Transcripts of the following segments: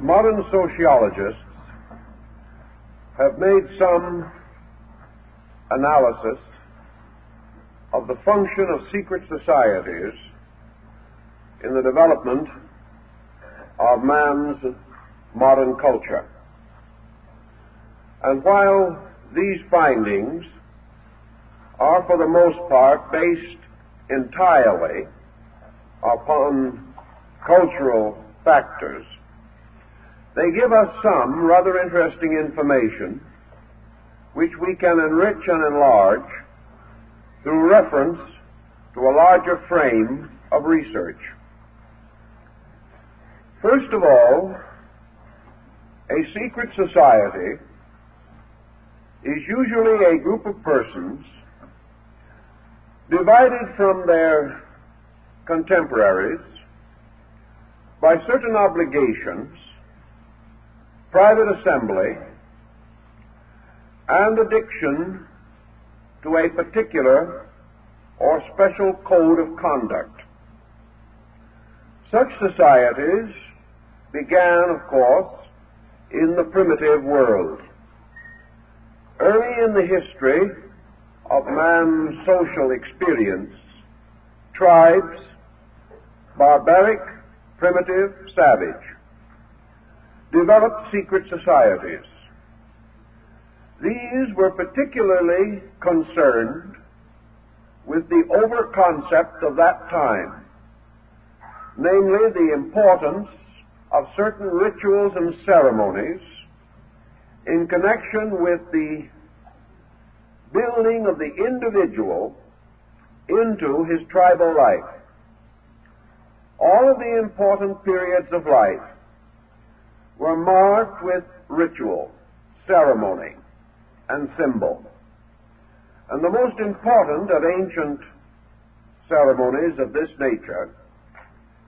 Modern sociologists have made some analysis of the function of secret societies in the development of man's modern culture. And while these findings are for the most part based entirely upon cultural factors, they give us some rather interesting information which we can enrich and enlarge through reference to a larger frame of research. First of all, a secret society is usually a group of persons divided from their contemporaries by certain obligations, private assembly, and addiction to a particular or special code of conduct. Such societies began, of course, in the primitive world. Early in the history of man's social experience, tribes, barbaric, primitive, savage, developed secret societies. These were particularly concerned with the over-concept of that time, namely the importance of certain rituals and ceremonies in connection with the building of the individual into his tribal life. All of the important periods of life were marked with ritual, ceremony, and symbol. And the most important of ancient ceremonies of this nature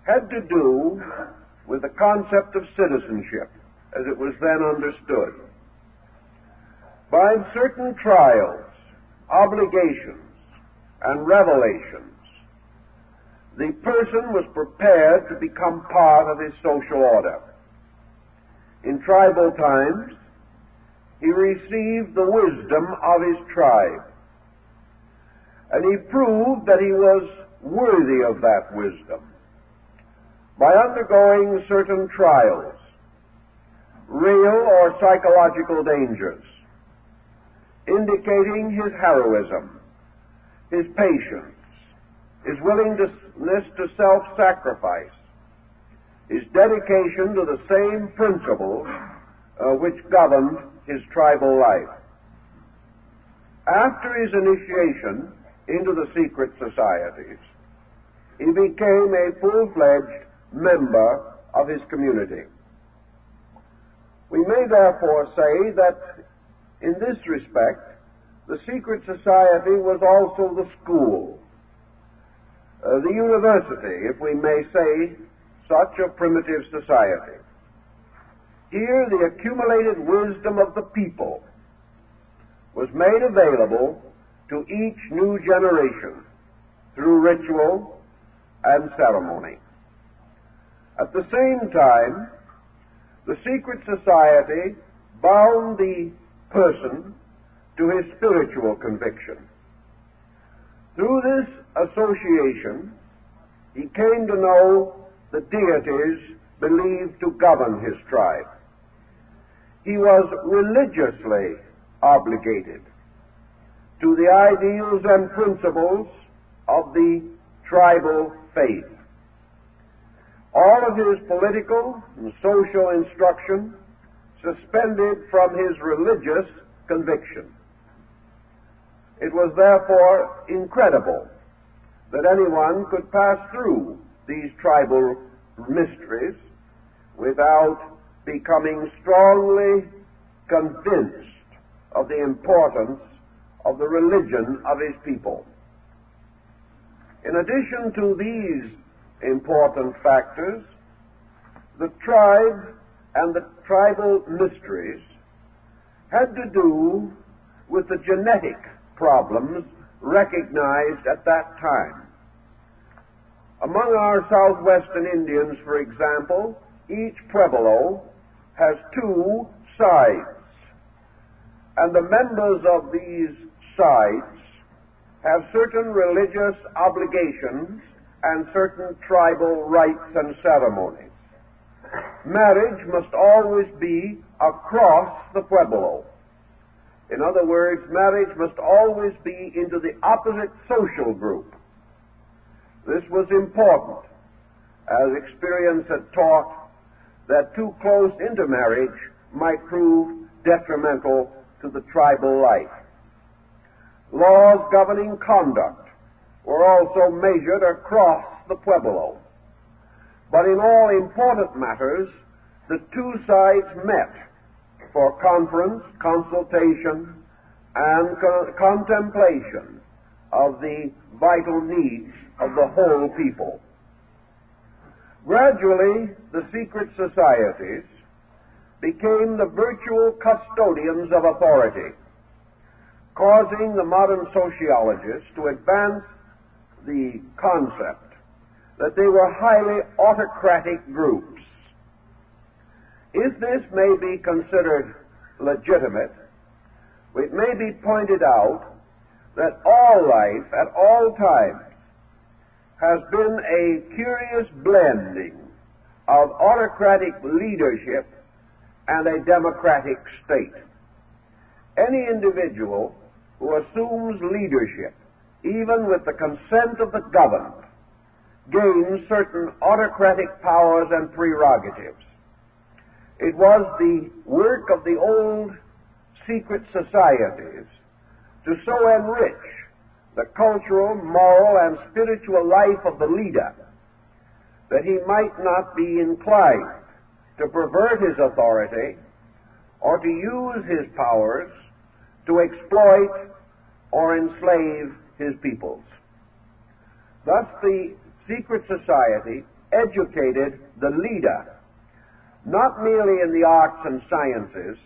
had to do with the concept of citizenship as it was then understood. By certain trials, obligations, and revelations, the person was prepared to become part of his social order. In tribal times, he received the wisdom of his tribe, and he proved that he was worthy of that wisdom by undergoing certain trials, real or psychological dangers, indicating his heroism, his patience, his willingness to self-sacrifice, his dedication to the same principles which governed his tribal life. After his initiation into the secret societies, he became a full-fledged member of his community. We may therefore say that in this respect, the secret society was also the school, the university, if we may say such, of primitive society. Here the accumulated wisdom of the people was made available to each new generation through ritual and ceremony. At the same time, the secret society bound the person to his spiritual conviction. Through this association, he came to know the deities believed to govern his tribe. He was religiously obligated to the ideals and principles of the tribal faith. All of his political and social instruction suspended from his religious conviction. It was therefore incredible that anyone could pass through these tribal mysteries without becoming strongly convinced of the importance of the religion of his people. In addition to these important factors, the tribe and the tribal mysteries had to do with the genetic problems recognized at that time. Among our southwestern Indians, for example, each Pueblo has two sides, and the members of these sides have certain religious obligations and certain tribal rites and ceremonies. Marriage must always be across the pueblo. In other words, marriage must always be into the opposite social group. This was important, as experience had taught that too close intermarriage might prove detrimental to the tribal life. Laws governing conduct were also measured across the pueblo. But in all important matters, the two sides met for conference, consultation, and contemplation of the vital needs of the whole people. Gradually, the secret societies became the virtual custodians of authority, causing the modern sociologists to advance the concept that they were highly autocratic groups. If this may be considered legitimate, it may be pointed out that all life at all times has been a curious blending of autocratic leadership and a democratic state. Any individual who assumes leadership, even with the consent of the governed, gains certain autocratic powers and prerogatives. It was the work of the old secret societies to so enrich the cultural, moral, and spiritual life of the leader that he might not be inclined to pervert his authority or to use his powers to exploit or enslave his peoples. Thus the secret society educated the leader, not merely in the arts and sciences,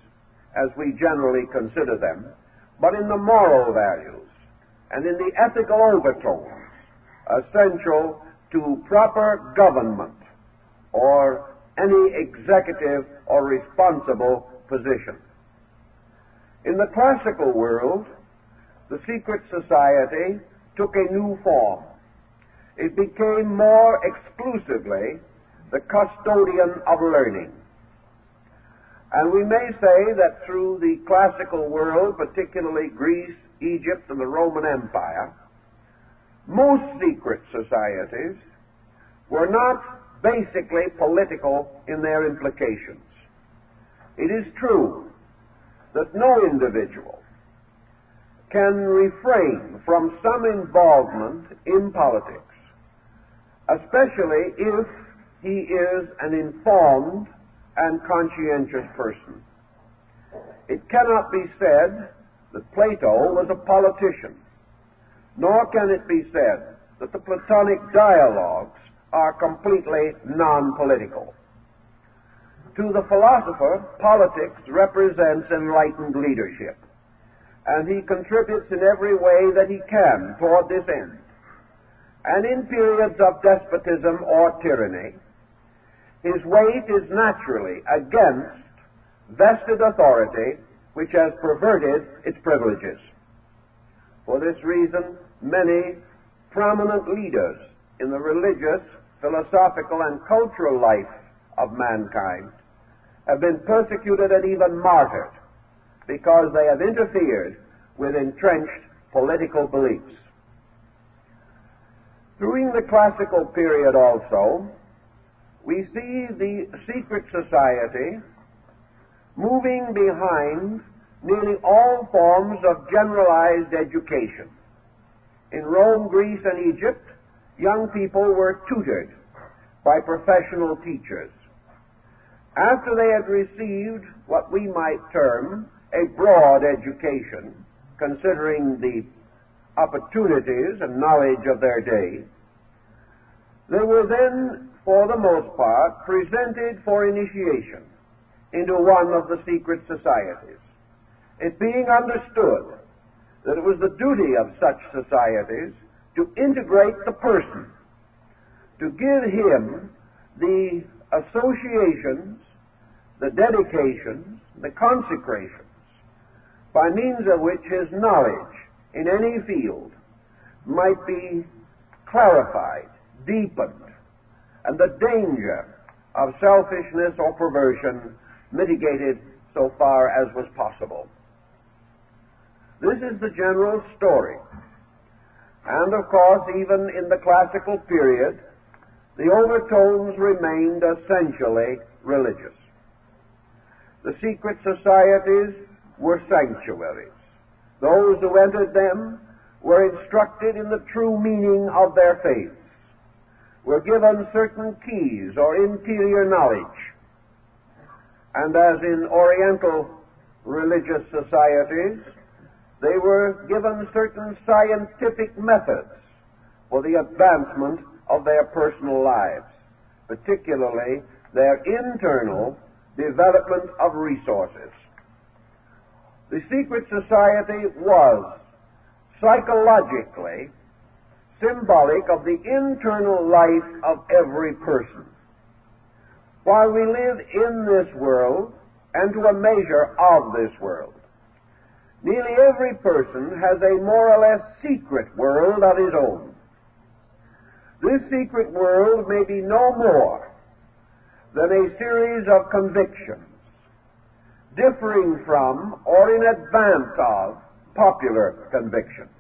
as we generally consider them, but in the moral values and in the ethical overtones essential to proper government or any executive or responsible position. In the classical world, the secret society took a new form. It became more exclusively the custodian of learning. And we may say that through the classical world, particularly Greece, Egypt, and the Roman Empire, most secret societies were not basically political in their implications. It is true that no individual can refrain from some involvement in politics, especially if he is an informed and conscientious person. It cannot be said that Plato was a politician, nor can it be said that the Platonic dialogues are completely non-political. To the philosopher, politics represents enlightened leadership, and he contributes in every way that he can toward this end. And in periods of despotism or tyranny, his weight is naturally against vested authority which has perverted its privileges. For this reason, many prominent leaders in the religious, philosophical, and cultural life of mankind have been persecuted and even martyred because they have interfered with entrenched political beliefs. During the classical period also, we see the secret society moving behind nearly all forms of generalized education. In Rome, Greece, and Egypt, young people were tutored by professional teachers. After they had received what we might term a broad education, considering the opportunities and knowledge of their day, they were then, for the most part, presented for initiation into one of the secret societies, it being understood that it was the duty of such societies to integrate the person, to give him the associations the dedications, the consecrations, by means of which his knowledge in any field might be clarified, deepened, and the danger of selfishness or perversion mitigated so far as was possible. This is the general story. And of course, even in the classical period, the overtones remained essentially religious. The secret societies were sanctuaries. Those who entered them were instructed in the true meaning of their faiths, were given certain keys or interior knowledge, and as in Oriental religious societies, they were given certain scientific methods for the advancement of their personal lives, particularly their internal development of resources. The secret society was psychologically symbolic of the internal life of every person. While we live in this world, and to a measure of this world, nearly every person has a more or less secret world of his own. This secret world may be no more than a series of convictions, differing from or in advance of popular convictions.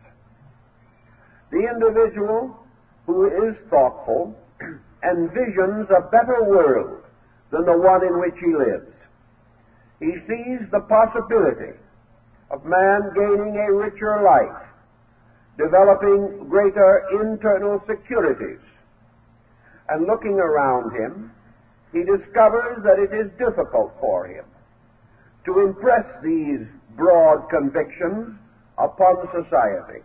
The individual who is thoughtful envisions a better world than the one in which he lives. He sees the possibility of man gaining a richer life, developing greater internal securities, and looking around him, he discovers that it is difficult for him to impress these broad convictions upon society.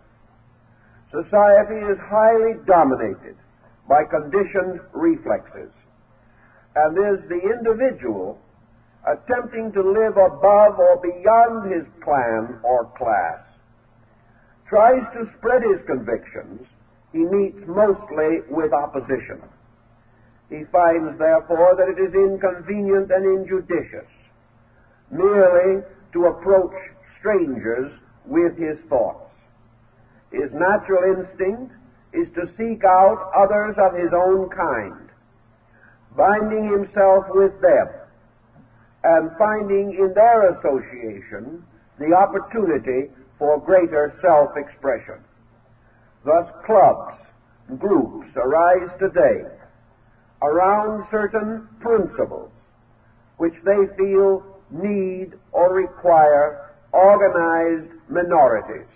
Society is highly dominated by conditioned reflexes, and is the individual attempting to live above or beyond his clan or class tries to spread his convictions, he meets mostly with opposition. He finds, therefore, that it is inconvenient and injudicious merely to approach strangers with his thoughts. His natural instinct is to seek out others of his own kind, binding himself with them, and finding in their association the opportunity for greater self-expression. Thus, clubs, groups arise today around certain principles which they feel need or require organized minorities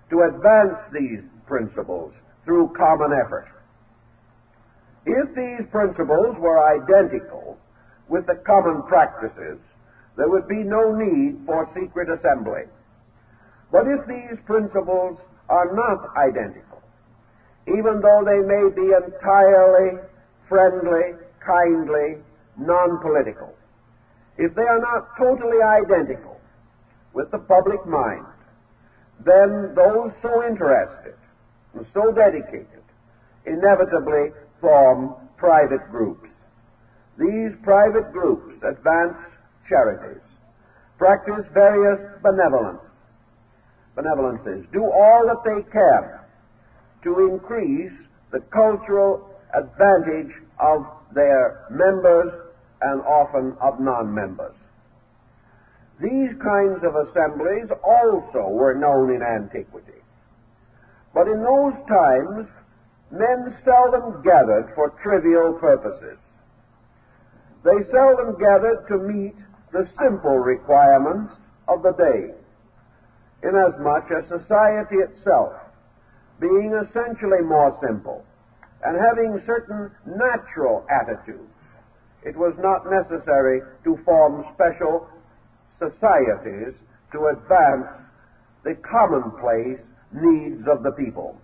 to advance these principles through common effort. If these principles were identical with the common practices, there would be no need for secret assembly. But if these principles are not identical, even though they may be entirely friendly, kindly, non-political, if they are not totally identical with the public mind, then those so interested and so dedicated inevitably form private groups. These private groups advance charities, practice various benevolences, do all that they can to increase the cultural advantage of their members and often of non-members. These kinds of assemblies also were known in antiquity. But in those times, men seldom gathered for trivial purposes. They seldom gathered to meet the simple requirements of the day, inasmuch as society itself, being essentially more simple and having certain natural attitudes, it was not necessary to form special societies to advance the commonplace needs of the people.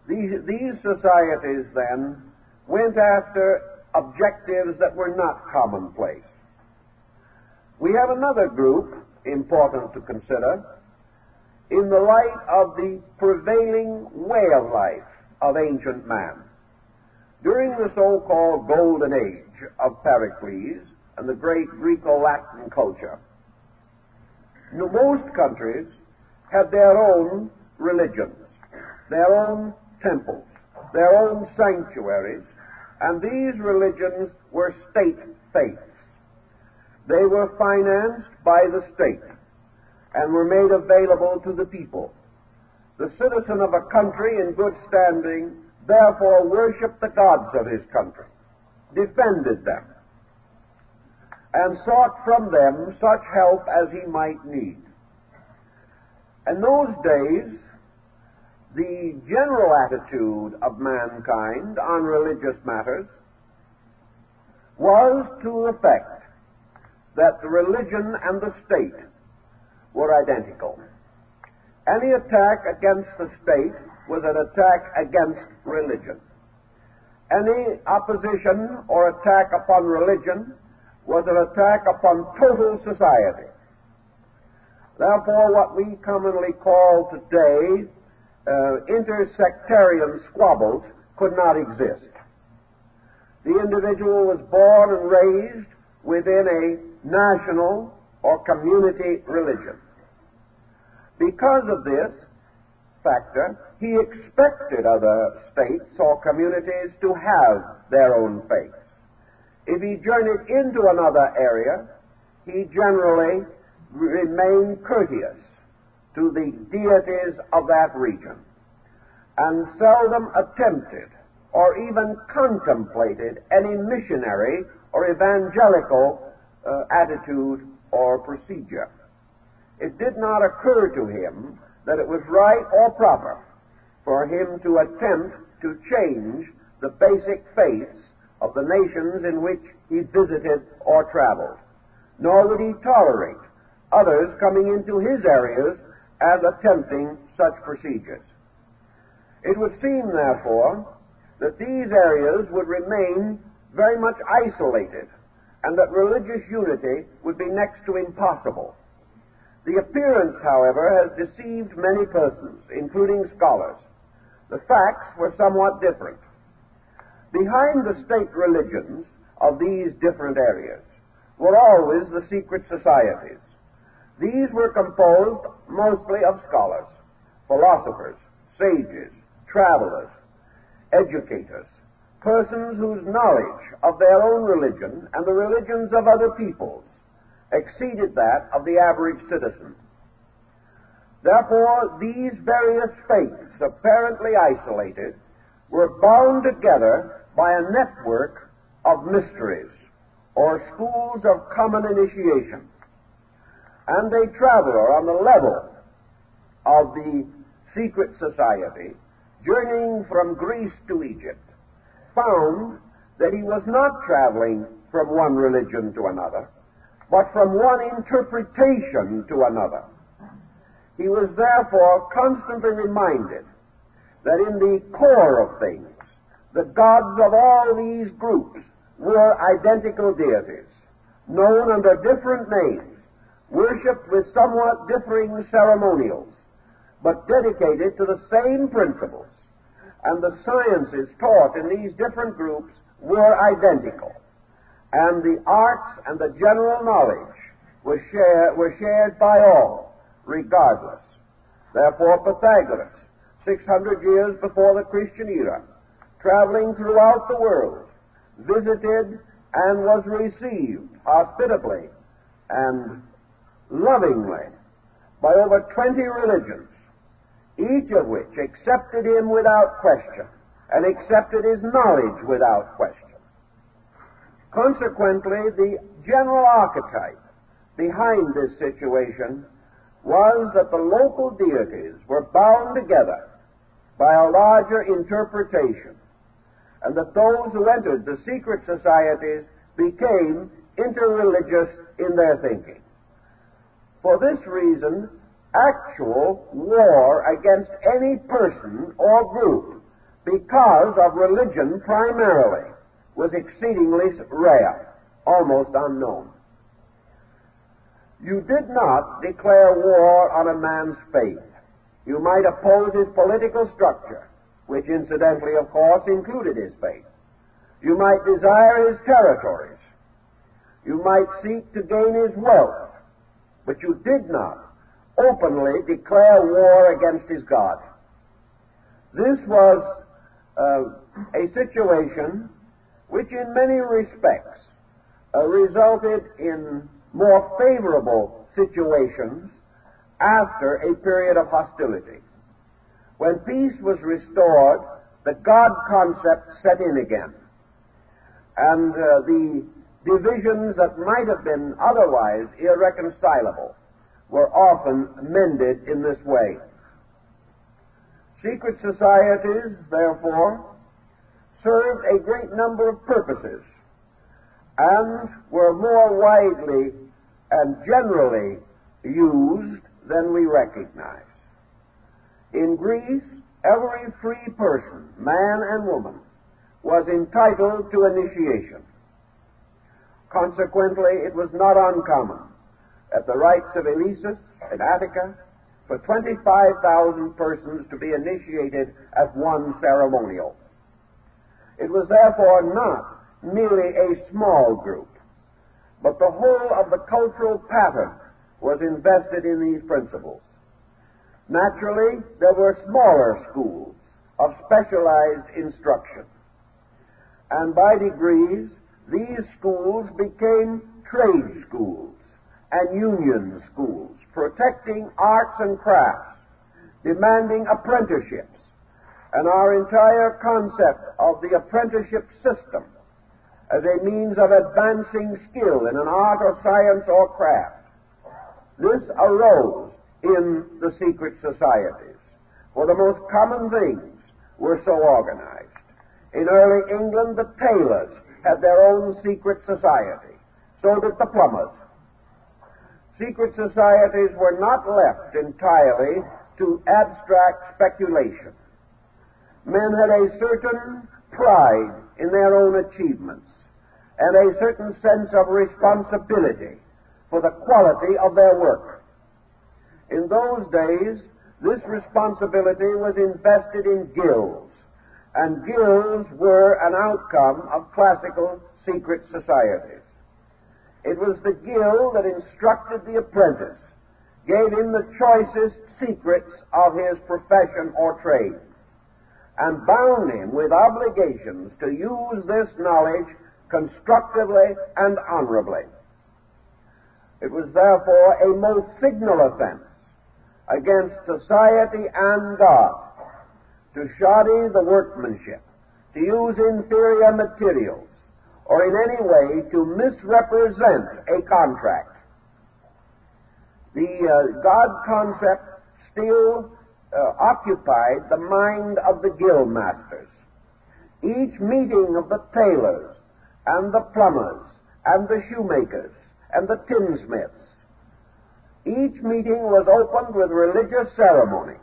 These societies, then, went after objectives that were not commonplace. We have another group important to consider in the light of the prevailing way of life of ancient man. During the so-called Golden Age of Pericles, and the great Greco-Latin culture. Most countries had their own religions, their own temples, their own sanctuaries, and these religions were state faiths. They were financed by the state and were made available to the people. The citizen of a country in good standing therefore worshipped the gods of his country, defended them, and sought from them such help as he might need. In those days, the general attitude of mankind on religious matters was to the effect that the religion and the state were identical. Any attack against the state was an attack against religion. Any opposition or attack upon religion was an attack upon total society. Therefore, what we commonly call today intersectarian squabbles could not exist. The individual was born and raised within a national or community religion. Because of this factor, he expected other states or communities to have their own faiths. If he journeyed into another area, he generally remained courteous to the deities of that region, and seldom attempted or even contemplated any missionary or evangelical attitude or procedure. It did not occur to him that it was right or proper for him to attempt to change the basic faiths of the nations in which he visited or traveled, nor would he tolerate others coming into his areas and attempting such procedures. It would seem, therefore, that these areas would remain very much isolated, and that religious unity would be next to impossible. The appearance, however, has deceived many persons, including scholars. The facts were somewhat different. Behind the state religions of these different areas were always the secret societies. These were composed mostly of scholars, philosophers, sages, travelers, educators, persons whose knowledge of their own religion and the religions of other peoples exceeded that of the average citizen. Therefore, these various faiths, apparently isolated, were bound together by a network of mysteries, or schools of common initiation. And a traveler on the level of the secret society, journeying from Greece to Egypt, found that he was not traveling from one religion to another, but from one interpretation to another. He was therefore constantly reminded that in the core of things, the gods of all these groups were identical deities, known under different names, worshipped with somewhat differing ceremonials, but dedicated to the same principles, and the sciences taught in these different groups were identical, and the arts and the general knowledge were shared by all, regardless. Therefore, Pythagoras, 600 years before the Christian era, traveling throughout the world, visited and was received hospitably and lovingly by over 20 religions, each of which accepted him without question and accepted his knowledge without question. Consequently, the general archetype behind this situation was that the local deities were bound together by a larger interpretation, and that those who entered the secret societies became interreligious in their thinking. For this reason, actual war against any person or group, because of religion primarily, was exceedingly rare, almost unknown. You did not declare war on a man's faith. You might oppose his political structure, which incidentally, of course, included his faith. You might desire his territories. You might seek to gain his wealth, but you did not openly declare war against his God. This was a situation which in many respects resulted in more favorable situations after a period of hostility. When peace was restored, the God concept set in again, and the divisions that might have been otherwise irreconcilable were often mended in this way. Secret societies, therefore, served a great number of purposes and were more widely and generally used than we recognize. In Greece, every free person, man and woman, was entitled to initiation. Consequently, it was not uncommon at the rites of Eleusis in Attica for 25,000 persons to be initiated at one ceremonial. It was therefore not merely a small group, but the whole of the cultural pattern was invested in these principles. Naturally, there were smaller schools of specialized instruction, and by degrees these schools became trade schools and union schools, protecting arts and crafts, demanding apprenticeships, and our entire concept of the apprenticeship system as a means of advancing skill in an art or science or craft. This arose in the secret societies, for the most common things were so organized. In early England, the tailors had their own secret society. So did the plumbers. Secret societies were not left entirely to abstract speculation. Men had a certain pride in their own achievements and a certain sense of responsibility for the quality of their work. In those days, this responsibility was invested in guilds, and guilds were an outcome of classical secret societies. It was the guild that instructed the apprentice, gave him the choicest secrets of his profession or trade, and bound him with obligations to use this knowledge constructively and honorably. It was therefore a most signal offense against society and God to shoddy the workmanship, to use inferior materials, or in any way to misrepresent a contract. The God concept still occupied the mind of the guild masters. Each meeting of the tailors and the plumbers and the shoemakers and the tinsmiths, each meeting was opened with religious ceremony.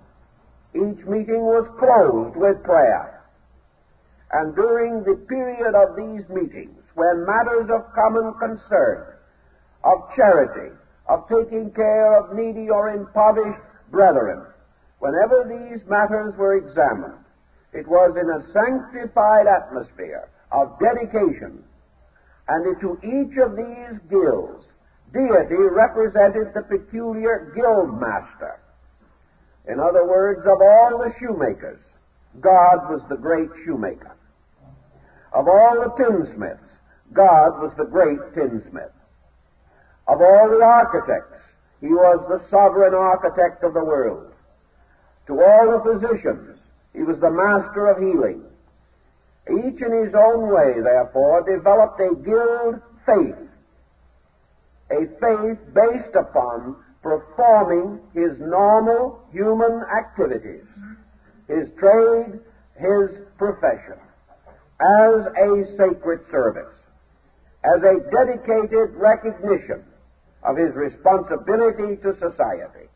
Each meeting was closed with prayer. And during the period of these meetings, when matters of common concern, of charity, of taking care of needy or impoverished brethren, whenever these matters were examined, it was in a sanctified atmosphere of dedication, and into each of these guilds, deity represented the peculiar guild master. In other words, of all the shoemakers, God was the great shoemaker. Of all the tinsmiths, God was the great tinsmith. Of all the architects, he was the sovereign architect of the world. To all the physicians, he was the master of healing. Each in his own way, therefore, developed a guild faith, a faith based upon performing his normal human activities, his trade, his profession, as a sacred service, as a dedicated recognition of his responsibility to society.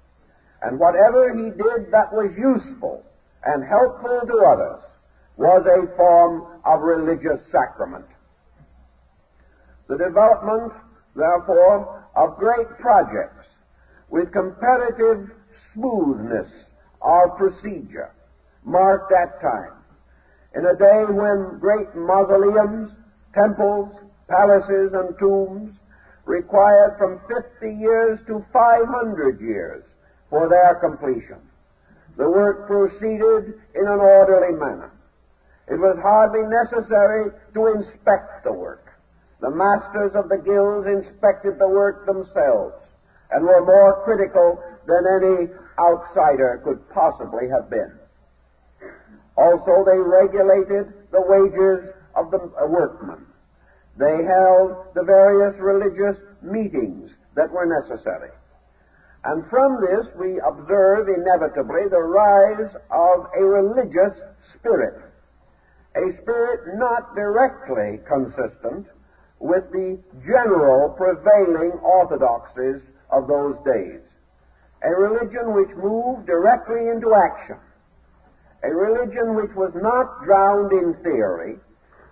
And whatever he did that was useful and helpful to others was a form of religious sacrament. The development, therefore, of great projects with comparative smoothness of procedure marked that time, in a day when great mausoleums, temples, palaces, and tombs required from 50 years to 500 years for their completion. The work proceeded in an orderly manner. It was hardly necessary to inspect the work. The masters of the guilds inspected the work themselves and were more critical than any outsider could possibly have been. Also, they regulated the wages of the workmen. They held the various religious meetings that were necessary. And from this we observe inevitably the rise of a religious spirit, a spirit not directly consistent with the general prevailing orthodoxies of those days, a religion which moved directly into action, a religion which was not drowned in theory,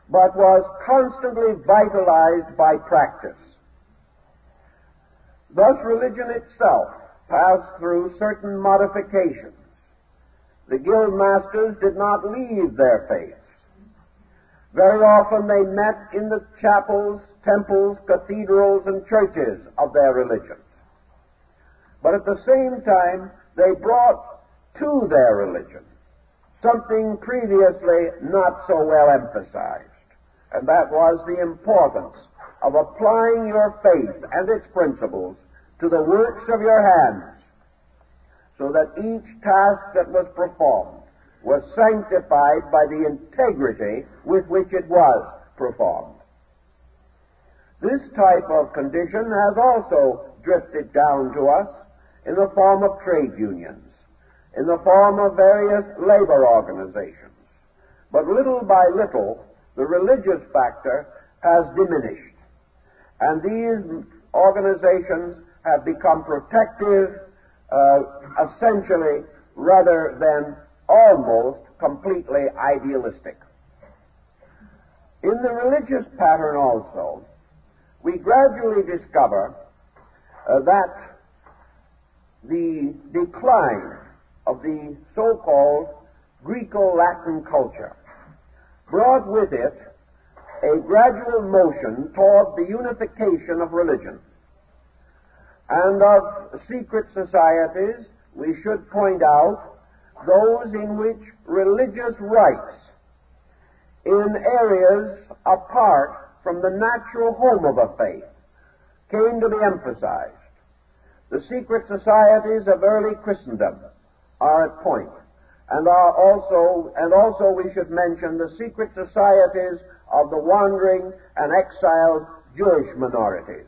but was constantly vitalized by practice. Thus, religion itself passed through certain modifications. The guild masters did not leave their faiths. Very often they met in the chapels, temples, cathedrals, and churches of their religions. But at the same time, they brought to their religion something previously not so well emphasized, and that was the importance of applying your faith and its principles to the works of your hands, so that each task that was performed was sanctified by the integrity with which it was performed. This type of condition has also drifted down to us in the form of trade unions, in the form of various labor organizations. But little by little, the religious factor has diminished, and these organizations have become protective, essentially, rather than almost completely idealistic. In the religious pattern also, we gradually discover that the decline of the so-called Greco-Latin culture brought with it a gradual motion toward the unification of religion. And of secret societies, we should point out those in which religious rites in areas apart from the natural home of a faith came to be emphasized. The secret societies of early Christendom are at point, and also we should mention the secret societies of the wandering and exiled Jewish minorities.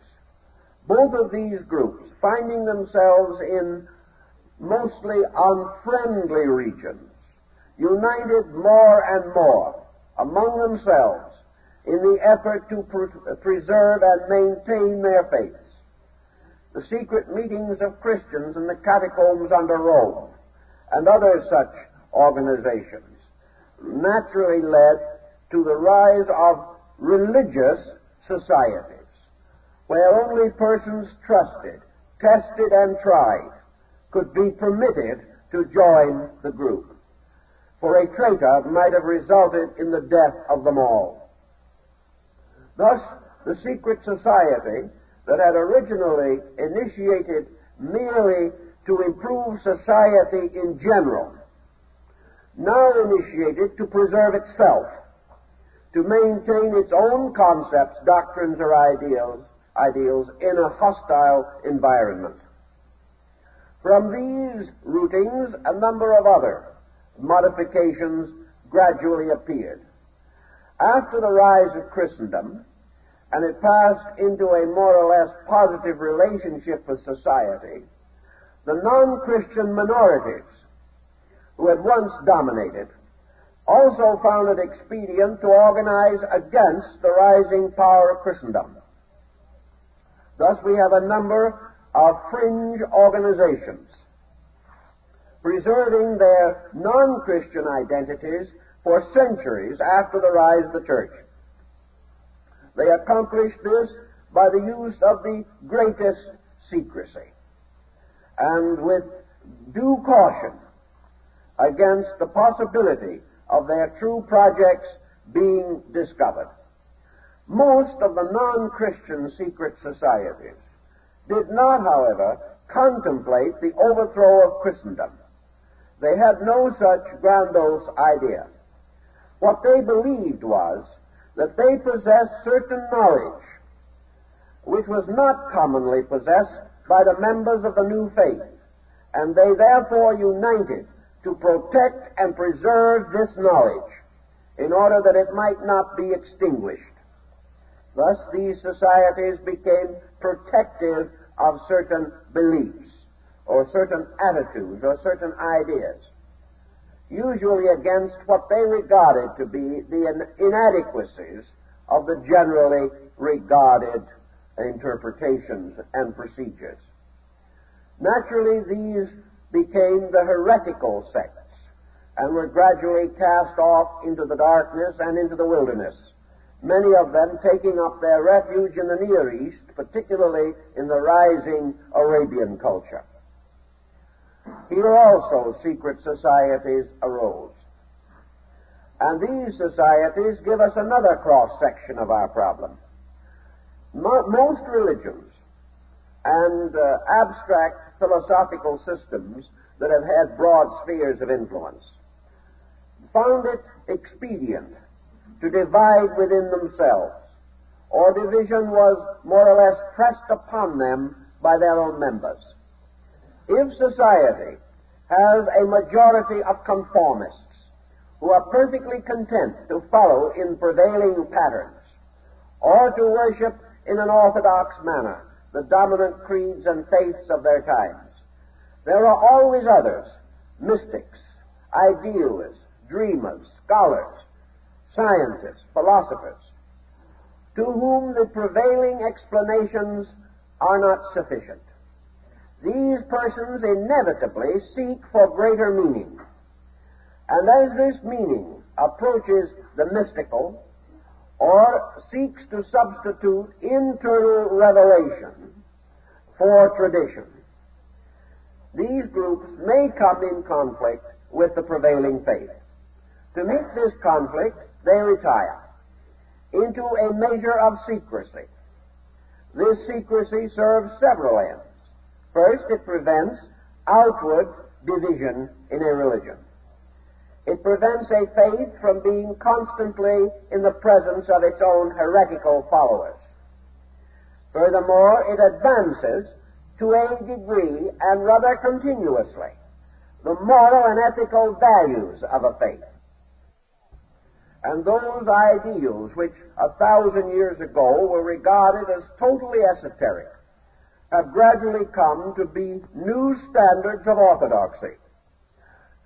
Both of these groups, finding themselves in mostly unfriendly regions, united more and more among themselves in the effort to preserve and maintain their faiths. The secret meetings of Christians in the catacombs under Rome and other such organizations naturally led to the rise of religious societies, where only persons trusted, tested, and tried could be permitted to join the group, for a traitor might have resulted in the death of them all. Thus, the secret society that had originally initiated merely to improve society in general, now initiated to preserve itself, to maintain its own concepts, doctrines, or ideals in a hostile environment. From these rootings, a number of other modifications gradually appeared. After the rise of Christendom, and it passed into a more or less positive relationship with society, the non-Christian minorities, who had once dominated, also found it expedient to organize against the rising power of Christendom. Thus we have a number of fringe organizations preserving their non-Christian identities for centuries after the rise of the church. They accomplished this by the use of the greatest secrecy and with due caution against the possibility of their true projects being discovered. Most of the non-Christian secret societies did not, however, contemplate the overthrow of Christendom. They had no such grandiose idea. What they believed was that they possessed certain knowledge which was not commonly possessed by the members of the new faith, and they therefore united to protect and preserve this knowledge in order that it might not be extinguished. Thus, these societies became protective of certain beliefs or certain attitudes or certain ideas, usually against what they regarded to be the inadequacies of the generally regarded interpretations and procedures. Naturally, these became the heretical sects and were gradually cast off into the darkness and into the wilderness, many of them taking up their refuge in the Near East, particularly in the rising Arabian culture. Here also secret societies arose. And these societies give us another cross-section of our problem. Most religions and abstract philosophical systems that have had broad spheres of influence found it expedient to divide within themselves, or division was more or less pressed upon them by their own members. If society has a majority of conformists who are perfectly content to follow in prevailing patterns or to worship in an orthodox manner the dominant creeds and faiths of their times, there are always others, mystics, idealists, dreamers, scholars, scientists, philosophers, to whom the prevailing explanations are not sufficient. These persons inevitably seek for greater meaning. And as this meaning approaches the mystical or seeks to substitute internal revelation for tradition, these groups may come in conflict with the prevailing faith. To meet this conflict, they retire into a measure of secrecy. This secrecy serves several ends. First, it prevents outward division in a religion. It prevents a faith from being constantly in the presence of its own heretical followers. Furthermore, it advances to a degree, and rather continuously, the moral and ethical values of a faith. And those ideals which 1,000 years ago were regarded as totally esoteric have gradually come to be new standards of orthodoxy,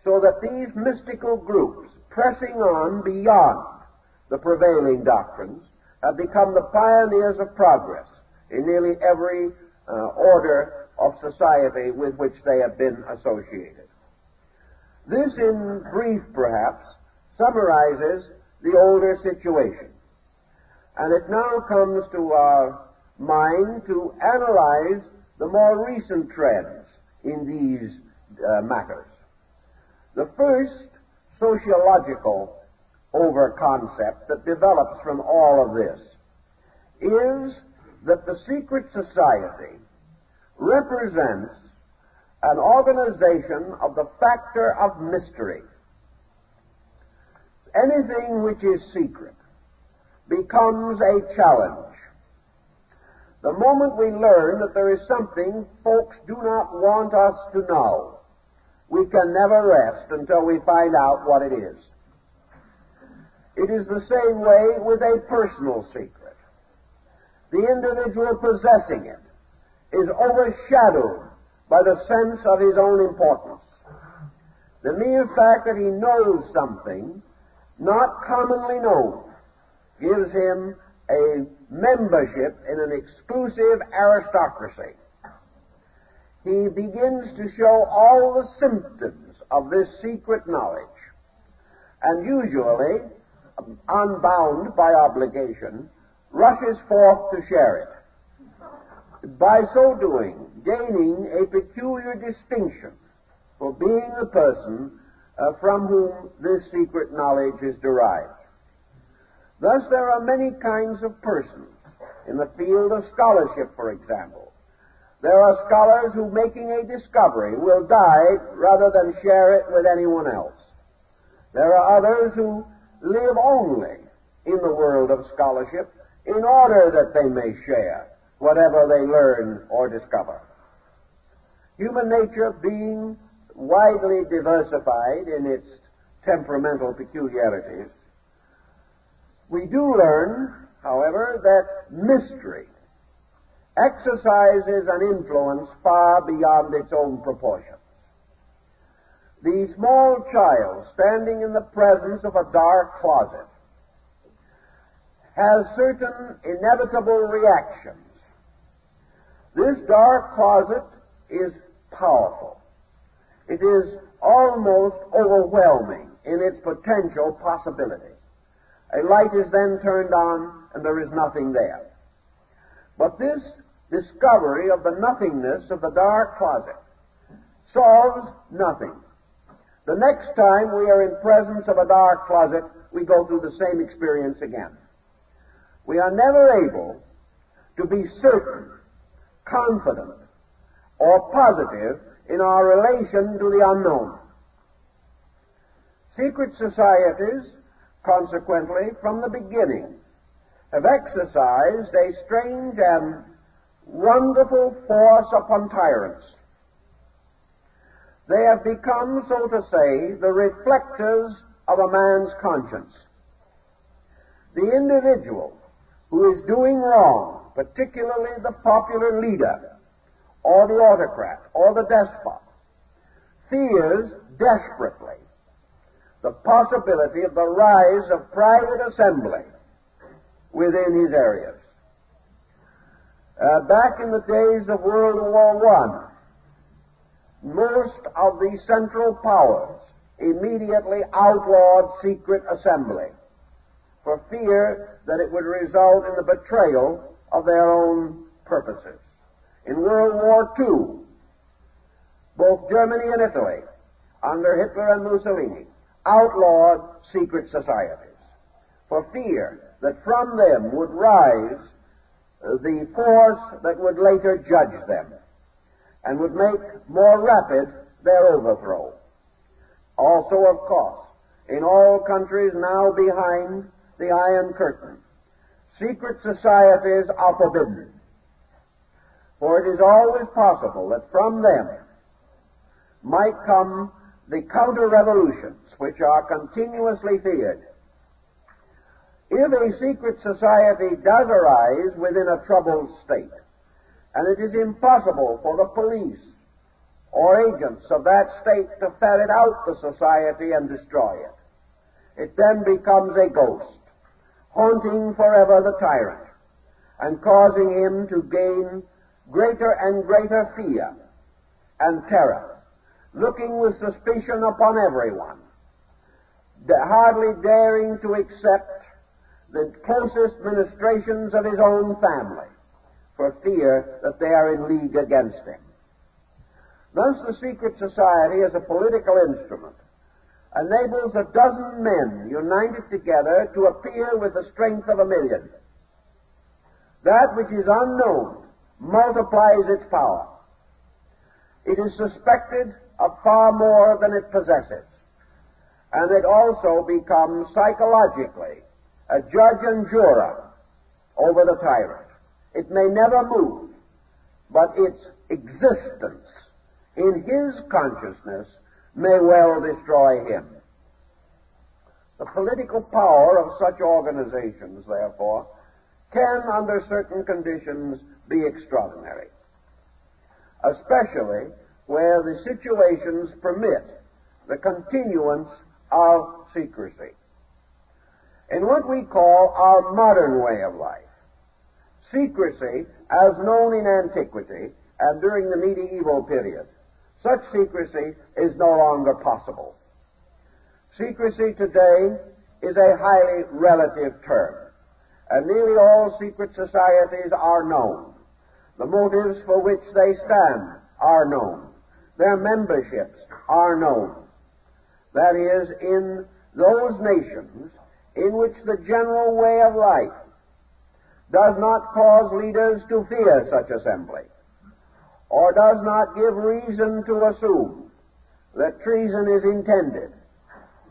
so that these mystical groups, pressing on beyond the prevailing doctrines, have become the pioneers of progress in nearly every order of society with which they have been associated. This, in brief, perhaps, summarizes the older situation, and it now comes to our mind to analyze the more recent trends in these matters. The first sociological over-concept that develops from all of this is that the secret society represents an organization of the factor of mystery. Anything which is secret becomes a challenge. The moment we learn that there is something folks do not want us to know, we can never rest until we find out what it is. It is the same way with a personal secret. The individual possessing it is overshadowed by the sense of his own importance. The mere fact that he knows something not commonly known gives him a membership in an exclusive aristocracy. He begins to show all the symptoms of this secret knowledge, and usually, unbound by obligation, rushes forth to share it, by so doing gaining a peculiar distinction for being the person from whom this secret knowledge is derived. Thus there are many kinds of persons. In the field of scholarship, for example, there are scholars who, making a discovery, will die rather than share it with anyone else. There are others who live only in the world of scholarship in order that they may share whatever they learn or discover. Human nature being widely diversified in its temperamental peculiarities, we do learn, however, that mystery exercises an influence far beyond its own proportions. The small child standing in the presence of a dark closet has certain inevitable reactions. This dark closet is powerful. It is almost overwhelming in its potential possibility. A light is then turned on, and there is nothing there. But this discovery of the nothingness of the dark closet solves nothing. The next time we are in presence of a dark closet, we go through the same experience again. We are never able to be certain, confident, or positive in our relation to the unknown. Secret societies, consequently, from the beginning, have exercised a strange and wonderful force upon tyrants. They have become, so to say, the reflectors of a man's conscience. The individual who is doing wrong, particularly the popular leader, or the autocrat, or the despot, fears desperately the possibility of the rise of private assembly within his areas. Back in the days of World War I, most of the central powers immediately outlawed secret assembly for fear that it would result in the betrayal of their own purposes. In World War II, both Germany and Italy, under Hitler and Mussolini, outlawed secret societies for fear that from them would rise the force that would later judge them and would make more rapid their overthrow. Also, of course, in all countries now behind the Iron Curtain, secret societies are forbidden, for it is always possible that from them might come the counter-revolutions which are continuously feared. If a secret society does arise within a troubled state, and it is impossible for the police or agents of that state to ferret out the society and destroy it, it then becomes a ghost, haunting forever the tyrant, and causing him to gain greater and greater fear and terror, looking with suspicion upon everyone, hardly daring to accept the closest ministrations of his own family, for fear that they are in league against him. Thus the secret society, as a political instrument, enables a dozen men united together to appear with the strength of 1,000,000. That which is unknown multiplies its power. It is suspected of far more than it possesses, and it also becomes psychologically a judge and juror over the tyrant. It may never move, but its existence in his consciousness may well destroy him. The political power of such organizations, therefore, can, under certain conditions, be extraordinary, especially where the situations permit the continuance of secrecy. In what we call our modern way of life, secrecy, as known in antiquity and during the medieval period, such secrecy is no longer possible. Secrecy today is a highly relative term, and nearly all secret societies are known. The motives for which they stand are known. Their memberships are known. That is, in those nations in which the general way of life does not cause leaders to fear such assembly, or does not give reason to assume that treason is intended,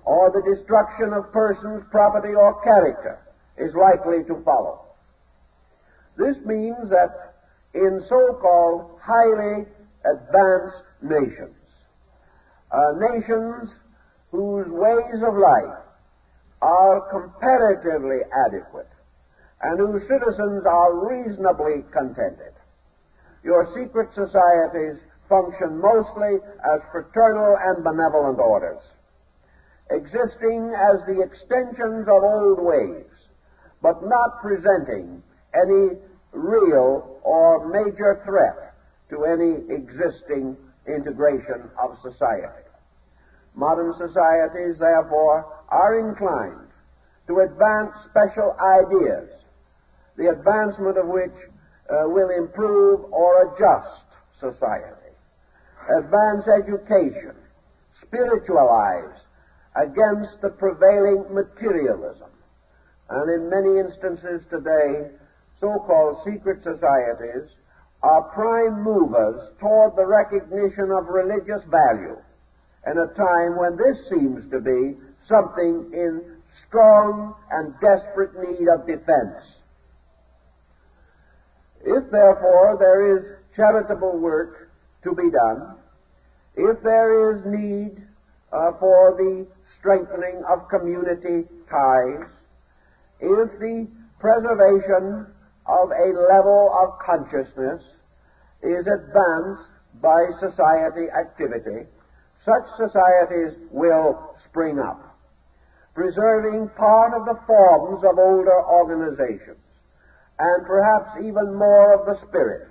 or the destruction of persons, property, or character is likely to follow. This means that in so-called highly advanced nations, nations whose ways of life are comparatively adequate and whose citizens are reasonably contented, your secret societies function mostly as fraternal and benevolent orders, existing as the extensions of old ways, but not presenting any real or major threat to any existing integration of society. Modern societies, therefore, are inclined to advance special ideas, the advancement of which will improve or adjust society, advance education, spiritualize against the prevailing materialism. And in many instances today, so-called secret societies are prime movers toward the recognition of religious value in a time when this seems to be something in strong and desperate need of defense. If, therefore, there is charitable work to be done, if there is need for the strengthening of community ties, if the preservation of a level of consciousness is advanced by society activity, such societies will spring up, preserving part of the forms of older organizations, and perhaps even more of the spirit,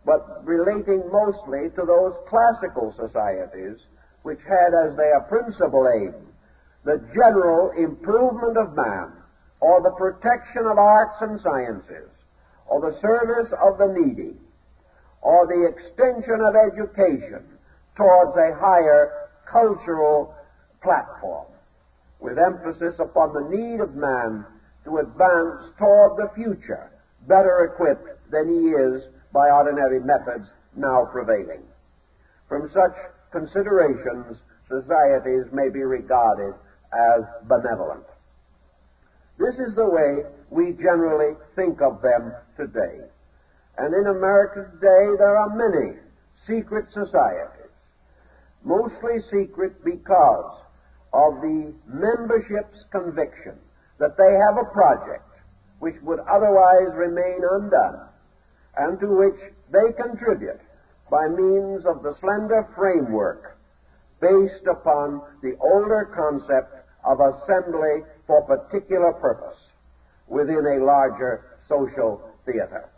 but relating mostly to those classical societies which had as their principal aim the general improvement of man, or the protection of arts and sciences, or the service of the needy, or the extension of education towards a higher cultural platform, with emphasis upon the need of man to advance toward the future, better equipped than he is by ordinary methods now prevailing. From such considerations, societies may be regarded as benevolent. This is the way we generally think of them today. And in America today, there are many secret societies, mostly secret because of the membership's conviction that they have a project which would otherwise remain undone, and to which they contribute by means of the slender framework based upon the older concept of assembly for particular purpose within a larger social theater.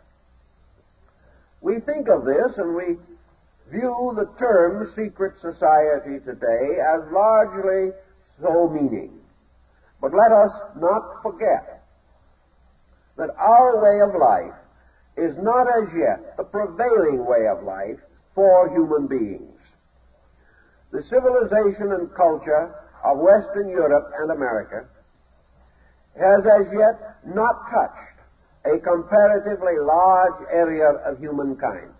We think of this and we view the term secret society today as largely so meaning. But let us not forget that our way of life is not as yet the prevailing way of life for human beings. The civilization and culture of Western Europe and America has as yet not touched a comparatively large area of humankind.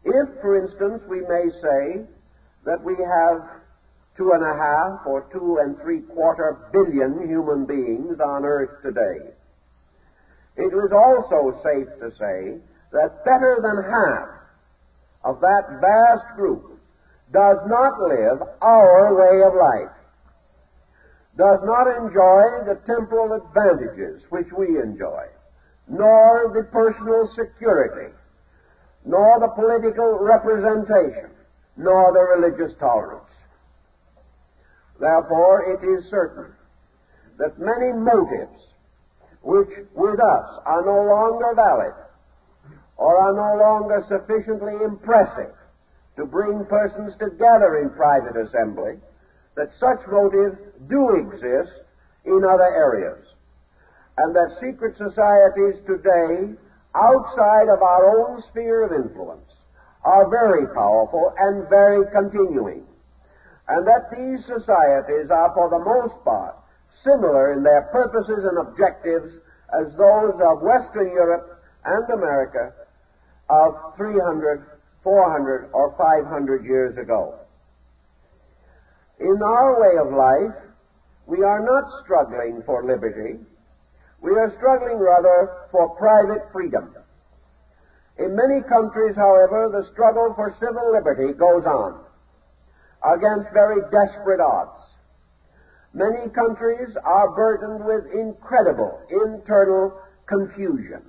If, for instance, we may say that we have 2.5 or 2 3/4 billion human beings on earth today, it is also safe to say that better than half of that vast group does not live our way of life, does not enjoy the temporal advantages which we enjoy, nor the personal security, nor the political representation, nor the religious tolerance. Therefore, it is certain that many motives which with us are no longer valid or are no longer sufficiently impressive to bring persons together in private assembly, that such motives do exist in other areas, and that secret societies today, outside of our own sphere of influence, are very powerful and very continuing, and that these societies are for the most part similar in their purposes and objectives as those of Western Europe and America of 300, 400, or 500 years ago. In our way of life, we are not struggling for liberty. We are struggling rather for private freedom. In many countries, however, the struggle for civil liberty goes on against very desperate odds. Many countries are burdened with incredible internal confusion.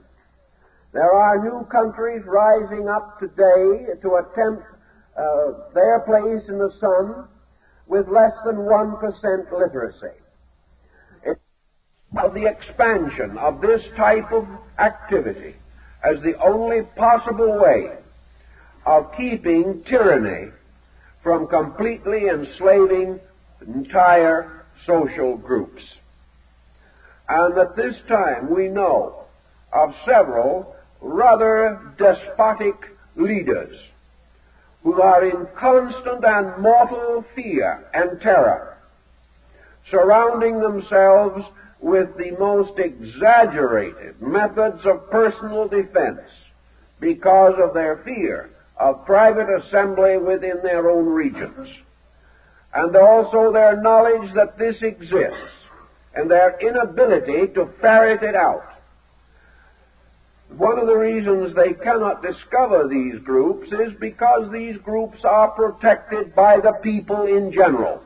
There are new countries rising up today to attempt their place in the sun with less than 1% literacy. Of the expansion of this type of activity as the only possible way of keeping tyranny from completely enslaving entire social groups. And at this time we know of several rather despotic leaders who are in constant and mortal fear and terror, surrounding themselves with the most exaggerated methods of personal defense because of their fear of private assembly within their own regions, and also their knowledge that this exists and their inability to ferret it out. One of the reasons they cannot discover these groups is because these groups are protected by the people in general.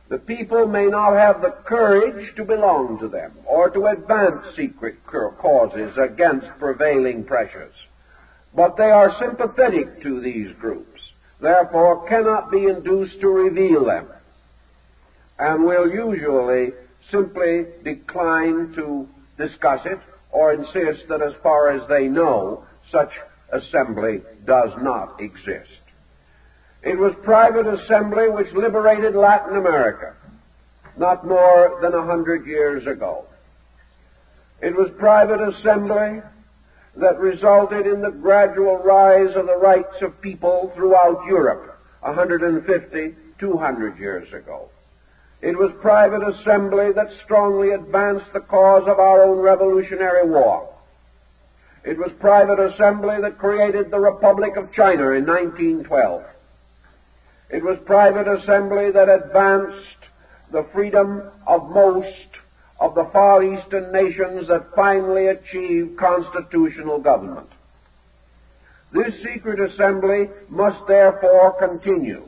The people may not have the courage to belong to them or to advance secret causes against prevailing pressures, but they are sympathetic to these groups, therefore cannot be induced to reveal them, and will usually simply decline to discuss it or insist that as far as they know, such assembly does not exist. It was private assembly which liberated Latin America not more than 100 years ago. It was private assembly that resulted in the gradual rise of the rights of people throughout Europe 150, 200 years ago. It was private assembly that strongly advanced the cause of our own Revolutionary War. It was private assembly that created the Republic of China in 1912. It was private assembly that advanced the freedom of most of the Far Eastern nations that finally achieved constitutional government. This secret assembly must therefore continue,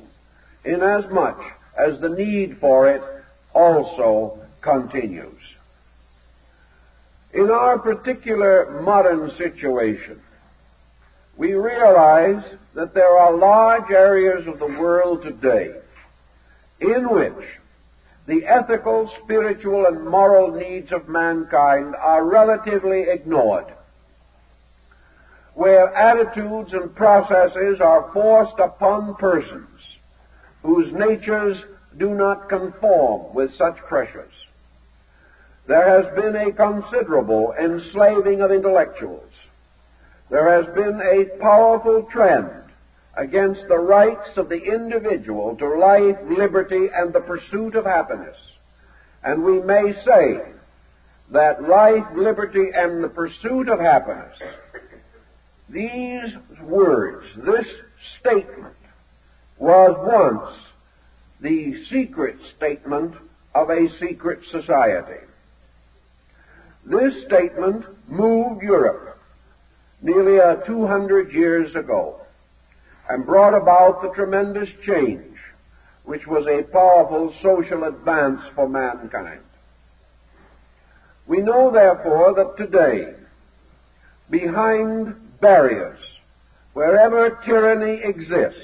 inasmuch as the need for it also continues. In our particular modern situation, we realize that there are large areas of the world today in which the ethical, spiritual, and moral needs of mankind are relatively ignored, where attitudes and processes are forced upon persons whose natures do not conform with such pressures. There has been a considerable enslaving of intellectuals. There has been a powerful trend against the rights of the individual to life, liberty, and the pursuit of happiness. And we may say that life, liberty, and the pursuit of happiness, these words, this statement, was once the secret statement of a secret society. This statement moved Europe nearly 200 years ago and brought about the tremendous change which was a powerful social advance for mankind. We know, therefore, that today, behind barriers, wherever tyranny exists,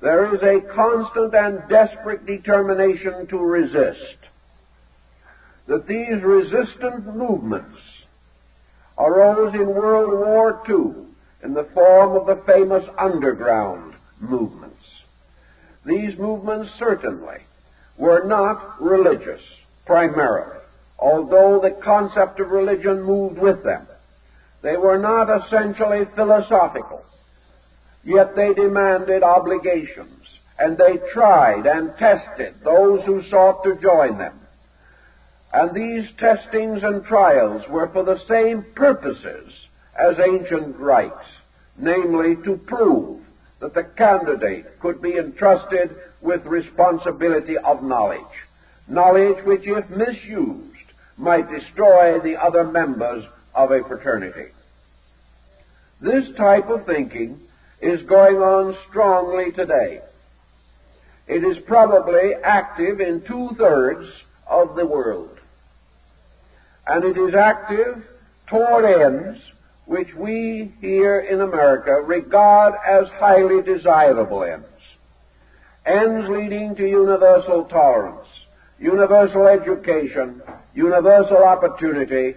there is a constant and desperate determination to resist. That these resistant movements arose in World War II in the form of the famous underground movements. These movements certainly were not religious, primarily, although the concept of religion moved with them. They were not essentially philosophical, yet they demanded obligations and they tried and tested those who sought to join them. And these testings and trials were for the same purposes as ancient rites, namely to prove that the candidate could be entrusted with responsibility of knowledge, knowledge which, if misused, might destroy the other members of a fraternity. This type of thinking is going on strongly today. It is probably active in 2/3 of the world, and it is active toward ends which we here in America regard as highly desirable ends leading to universal tolerance, universal education, universal opportunity,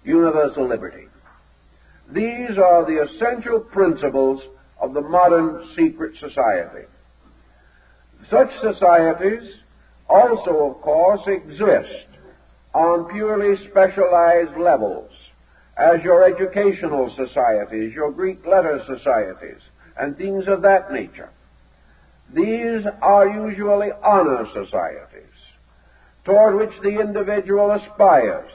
universal liberty. These are the essential principles of the modern secret society. Such societies also, of course, exist on purely specialized levels, as your educational societies, your Greek letter societies, and things of that nature. These are usually honor societies, toward which the individual aspires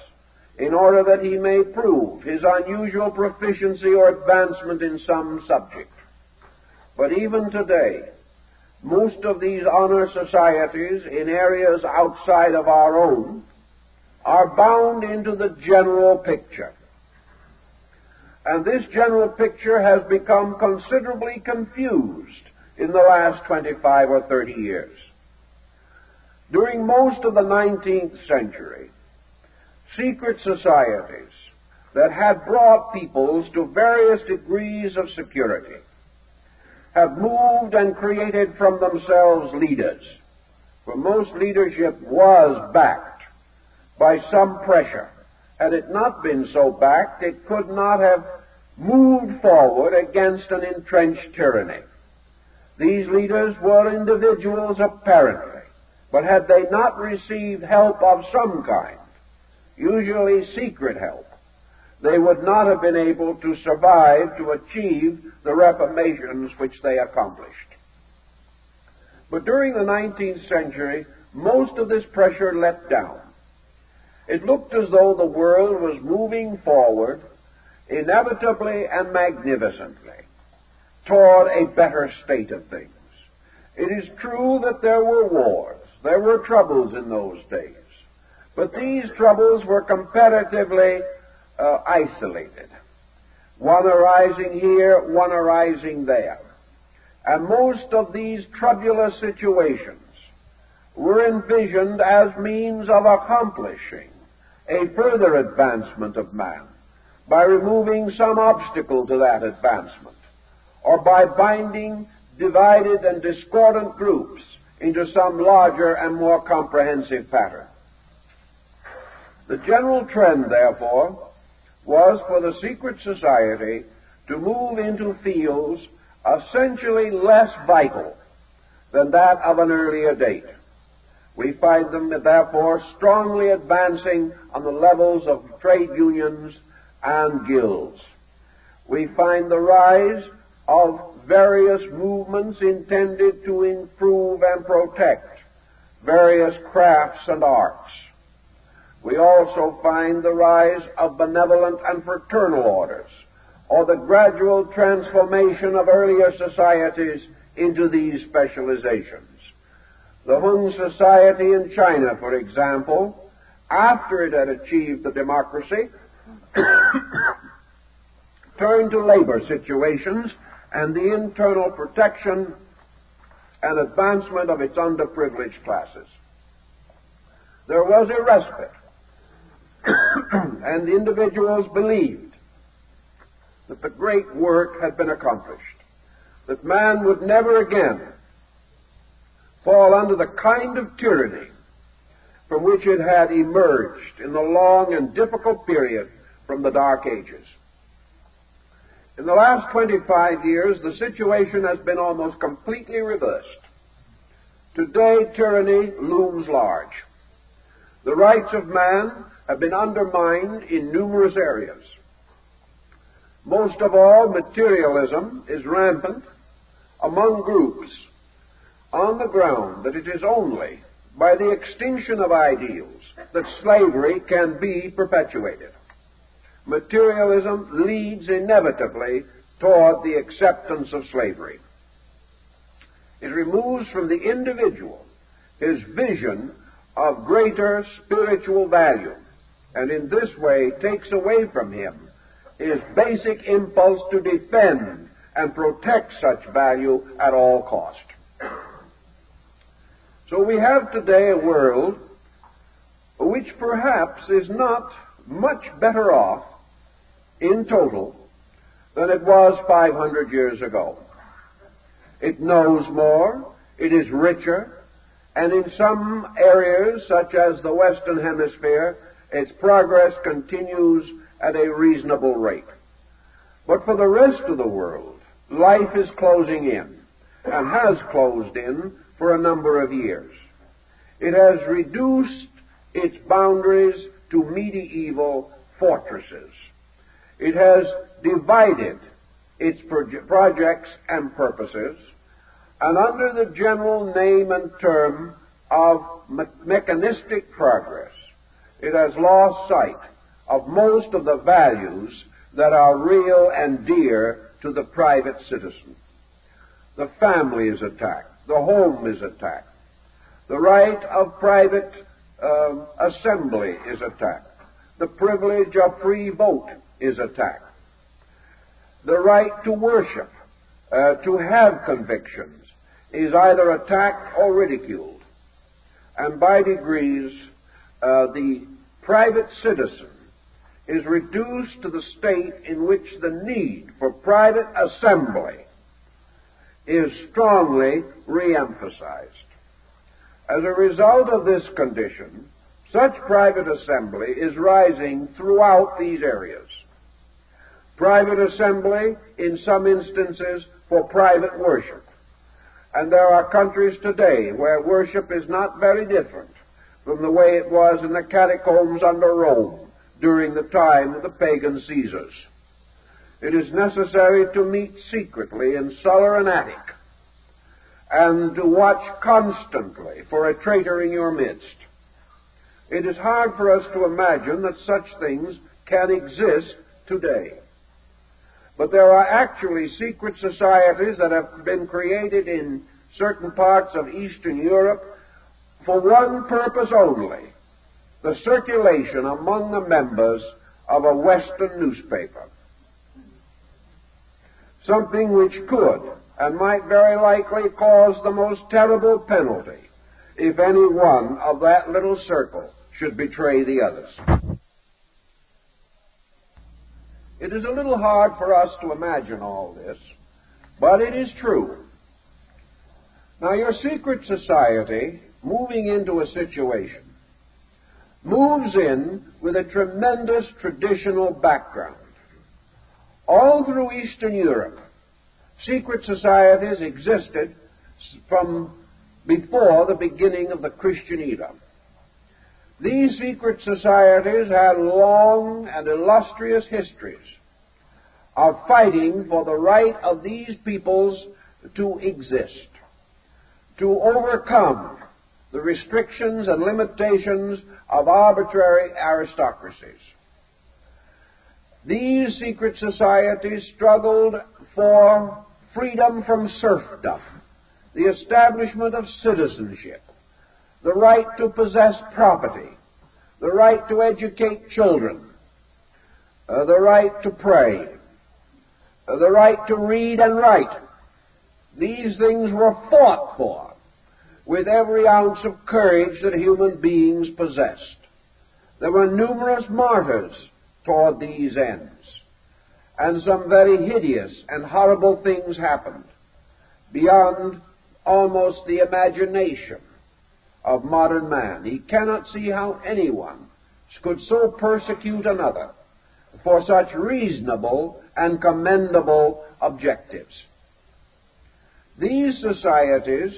in order that he may prove his unusual proficiency or advancement in some subject. But even today, most of these honor societies in areas outside of our own are bound into the general picture. And this general picture has become considerably confused in the last 25 or 30 years. During most of the 19th century, secret societies that had brought peoples to various degrees of security have moved and created from themselves leaders, for most leadership was backed by some pressure. Had it not been so backed, it could not have moved forward against an entrenched tyranny. These leaders were individuals apparently, but had they not received help of some kind, usually secret help, they would not have been able to survive to achieve the reformations which they accomplished. But during the 19th century, most of this pressure let down. It looked as though the world was moving forward inevitably and magnificently toward a better state of things. It is true that there were wars, there were troubles in those days, but these troubles were comparatively isolated, one arising here, one arising there. And most of these troublous situations were envisioned as means of accomplishing a further advancement of man by removing some obstacle to that advancement, or by binding divided and discordant groups into some larger and more comprehensive pattern. The general trend, therefore, was for the secret society to move into fields essentially less vital than that of an earlier date. We find them, therefore, strongly advancing on the levels of trade unions and guilds. We find the rise of various movements intended to improve and protect various crafts and arts. We also find the rise of benevolent and fraternal orders, or the gradual transformation of earlier societies into these specializations. The Hun Society in China, for example, after it had achieved the democracy, turned to labor situations and the internal protection and advancement of its underprivileged classes. There was a respite, and the individuals believed that the great work had been accomplished, that man would never again fall under the kind of tyranny from which it had emerged in the long and difficult period from the Dark Ages. In the last 25 years, the situation has been almost completely reversed. Today, tyranny looms large. The rights of man have been undermined in numerous areas. Most of all, materialism is rampant among groups on the ground that it is only by the extinction of ideals that slavery can be perpetuated. Materialism leads inevitably toward the acceptance of slavery. It removes from the individual his vision of greater spiritual value, and in this way takes away from him his basic impulse to defend and protect such value at all cost. So we have today a world which perhaps is not much better off in total than it was 500 years ago. It knows more, it is richer, and in some areas, such as the Western Hemisphere, its progress continues at a reasonable rate. But for the rest of the world, life is closing in, and has closed in for a number of years. It has reduced its boundaries to medieval fortresses. It has divided its projects and purposes, and under the general name and term of mechanistic progress, it has lost sight of most of the values that are real and dear to the private citizen. The family is attacked. The home is attacked. The right of private assembly is attacked. The privilege of free vote is attacked. The right to worship, to have convictions, is either attacked or ridiculed. And by degrees, the private citizen is reduced to the state in which the need for private assembly is strongly re-emphasized. As a result of this condition, such private assembly is rising throughout these areas. Private assembly, in some instances, for private worship. And there are countries today where worship is not very different from the way it was in the catacombs under Rome during the time of the pagan Caesars. It is necessary to meet secretly in cellar and attic, and to watch constantly for a traitor in your midst. It is hard for us to imagine that such things can exist today. But there are actually secret societies that have been created in certain parts of Eastern Europe for one purpose only: the circulation among the members of a Western newspaper. Something which could and might very likely cause the most terrible penalty if any one of that little circle should betray the others. It is a little hard for us to imagine all this, but it is true. Now, your secret society, moving into a situation, moves in with a tremendous traditional background. All through Eastern Europe, secret societies existed from before the beginning of the Christian era. These secret societies had long and illustrious histories of fighting for the right of these peoples to exist, to overcome the restrictions and limitations of arbitrary aristocracies. These secret societies struggled for freedom from serfdom, the establishment of citizenship, the right to possess property, the right to educate children, the right to pray, the right to read and write. These things were fought for with every ounce of courage that human beings possessed. There were numerous martyrs toward these ends, and some very hideous and horrible things happened beyond almost the imagination of modern man. He cannot see how anyone could so persecute another for such reasonable and commendable objectives. These societies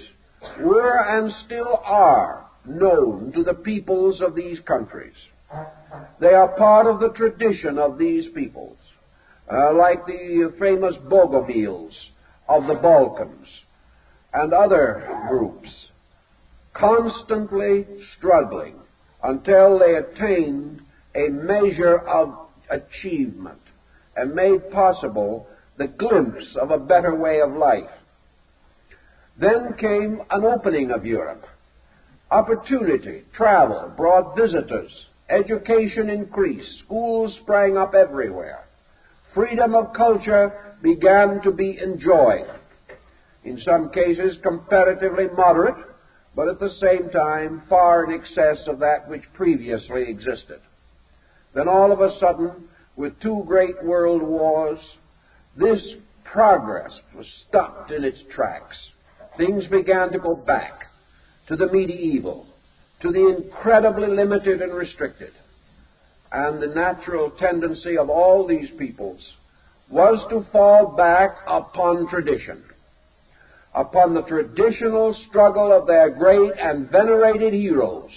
were and still are known to the peoples of these countries. They are part of the tradition of these peoples, like the famous Bogomils of the Balkans, and other groups, constantly struggling until they attained a measure of achievement and made possible the glimpse of a better way of life. Then came an opening of Europe. Opportunity, travel brought visitors, education increased, schools sprang up everywhere. Freedom of culture began to be enjoyed, in some cases comparatively moderate, but at the same time far in excess of that which previously existed. Then all of a sudden, with two great world wars, this progress was stopped in its tracks. Things began to go back to the medieval, to the incredibly limited and restricted. And the natural tendency of all these peoples was to fall back upon tradition, upon the traditional struggle of their great and venerated heroes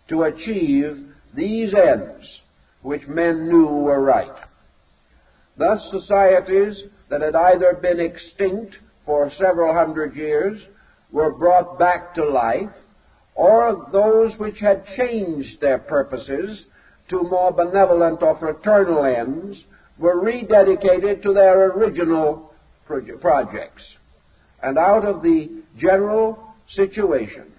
to achieve these ends which men knew were right. Thus, societies that had either been extinct for several hundred years were brought back to life, or those which had changed their purposes to more benevolent or fraternal ends were rededicated to their original projects. And out of the general situation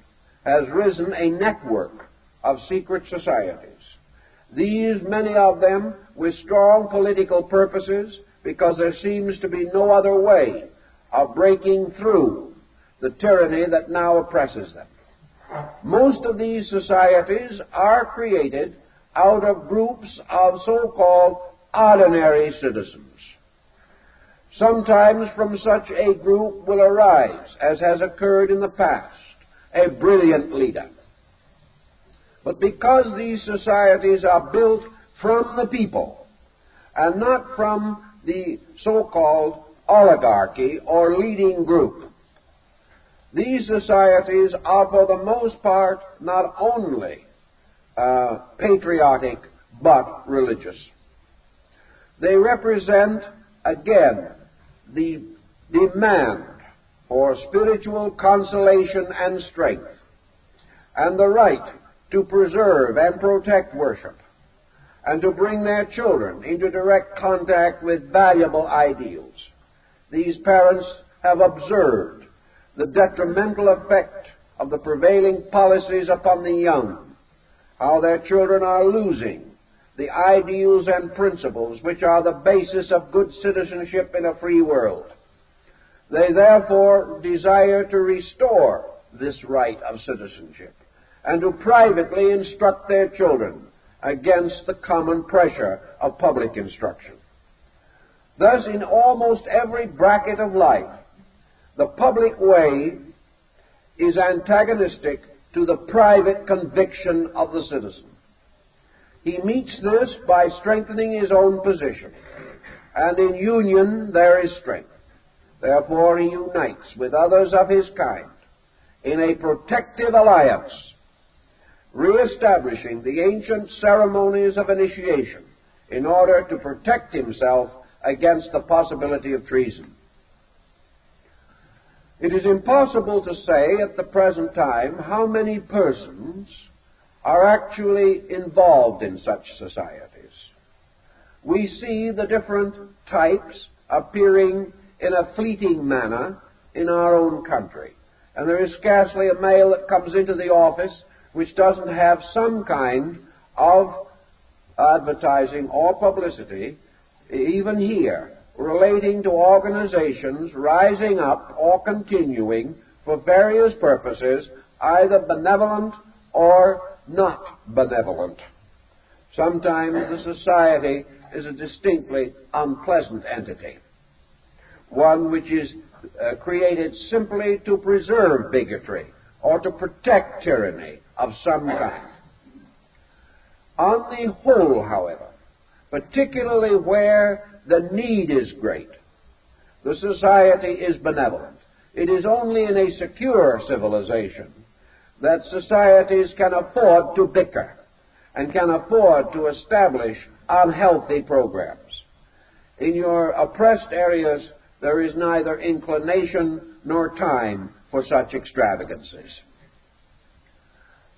has risen a network of secret societies. These, many of them, with strong political purposes, because there seems to be no other way of breaking through the tyranny that now oppresses them. Most of these societies are created out of groups of so-called ordinary citizens. Sometimes from such a group will arise, as has occurred in the past, a brilliant leader. But because these societies are built from the people and not from the so-called oligarchy or leading group, these societies are for the most part not only patriotic but religious. They represent, again, the demand for spiritual consolation and strength, and the right to preserve and protect worship, and to bring their children into direct contact with valuable ideals. These parents have observed the detrimental effect of the prevailing policies upon the young, how their children are losing the ideals and principles which are the basis of good citizenship in a free world. They therefore desire to restore this right of citizenship and to privately instruct their children against the common pressure of public instruction. Thus, in almost every bracket of life, the public way is antagonistic to the private conviction of the citizen. He meets this by strengthening his own position, and in union there is strength. Therefore, he unites with others of his kind in a protective alliance, re-establishing the ancient ceremonies of initiation in order to protect himself against the possibility of treason. It is impossible to say at the present time how many persons are actually involved in such societies. We see the different types appearing in a fleeting manner in our own country, and there is scarcely a male that comes into the office which doesn't have some kind of advertising or publicity, even here, relating to organizations rising up or continuing for various purposes, either benevolent or not benevolent. Sometimes the society is a distinctly unpleasant entity, one which is created simply to preserve bigotry or to protect tyranny of some kind. On the whole, however, particularly where the need is great, the society is benevolent. It is only in a secure civilization that societies can afford to bicker and can afford to establish unhealthy programs. In your oppressed areas, there is neither inclination nor time for such extravagances.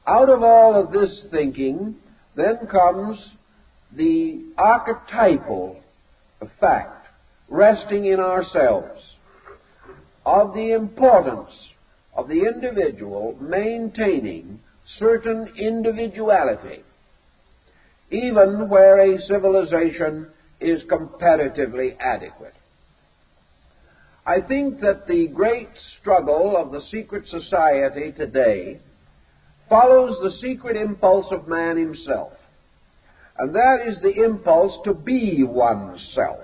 Out of all of this thinking, then comes the archetypal fact, resting in ourselves, of the importance of the individual maintaining certain individuality, even where a civilization is comparatively adequate. I think that the great struggle of the secret society today follows the secret impulse of man himself, and that is the impulse to be oneself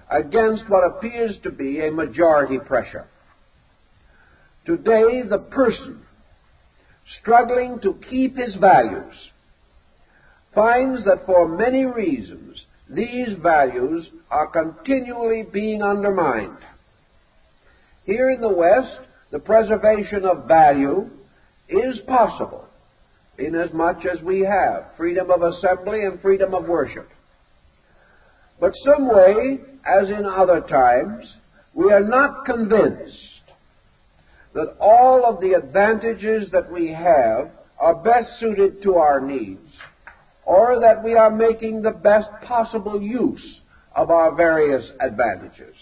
against what appears to be a majority pressure. Today, the person struggling to keep his values finds that for many reasons these values are continually being undermined. Here in the West, the preservation of value is possible inasmuch as we have freedom of assembly and freedom of worship. But some way, as in other times, we are not convinced that all of the advantages that we have are best suited to our needs, or that we are making the best possible use of our various advantages.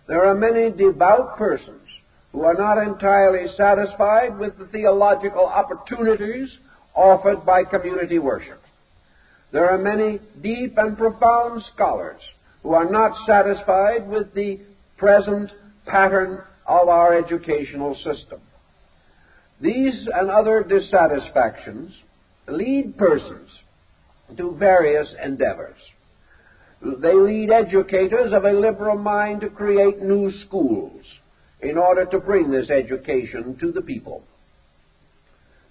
There are many devout persons who are not entirely satisfied with the theological opportunities offered by community worship. There are many deep and profound scholars who are not satisfied with the present pattern of our educational system. These and other dissatisfactions lead persons to various endeavors. They lead educators of a liberal mind to create new schools in order to bring this education to the people.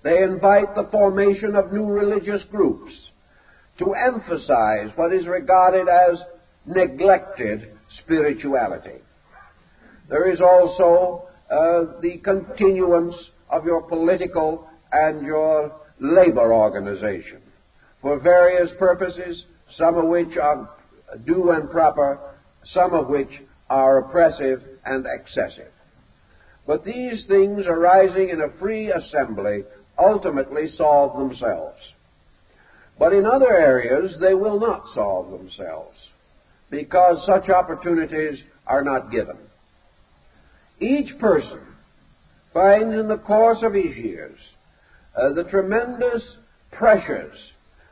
They invite the formation of new religious groups to emphasize what is regarded as neglected spirituality. There is also the continuance of your political and your labor organization for various purposes, some of which are due and proper, some of which are oppressive and excessive. But these things arising in a free assembly ultimately solve themselves. But in other areas they will not solve themselves, because such opportunities are not given. Each person finds in the course of his years the tremendous pressures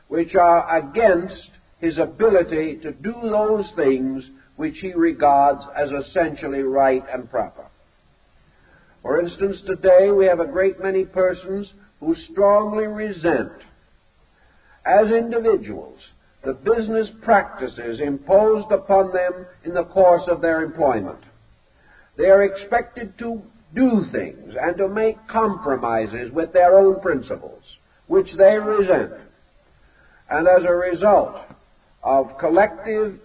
which are against his ability to do those things which he regards as essentially right and proper. For instance, today we have a great many persons who strongly resent, as individuals, the business practices imposed upon them in the course of their employment. They are expected to do things and to make compromises with their own principles, which they resent. And as a result of collective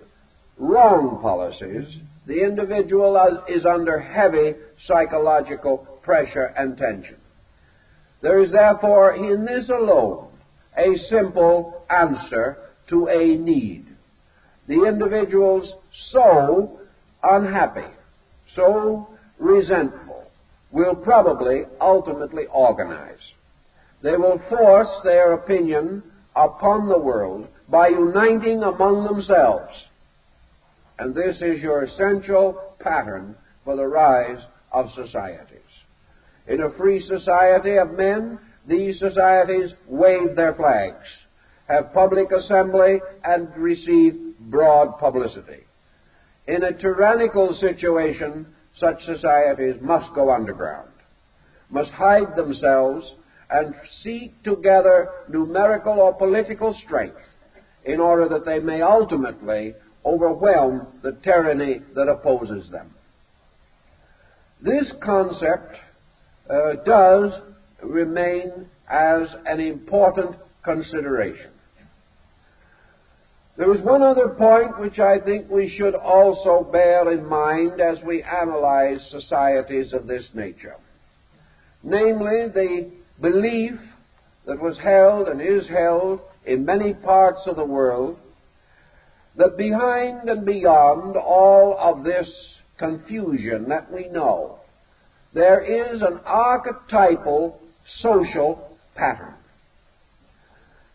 wrong policies, the individual is under heavy psychological pressure and tension. There is therefore in this alone a simple answer to a need. The individuals so unhappy, so resentful, will probably ultimately organize. They will force their opinion upon the world by uniting among themselves. And this is your essential pattern for the rise of societies. In a free society of men, these societies wave their flags, have public assembly, and receive broad publicity. In a tyrannical situation, such societies must go underground, must hide themselves, and seek to gather numerical or political strength in order that they may ultimately overwhelm the tyranny that opposes them. This concept does remain as an important consideration. There is one other point which I think we should also bear in mind as we analyze societies of this nature, namely the belief that was held and is held in many parts of the world that behind and beyond all of this confusion that we know, there is an archetypal social pattern.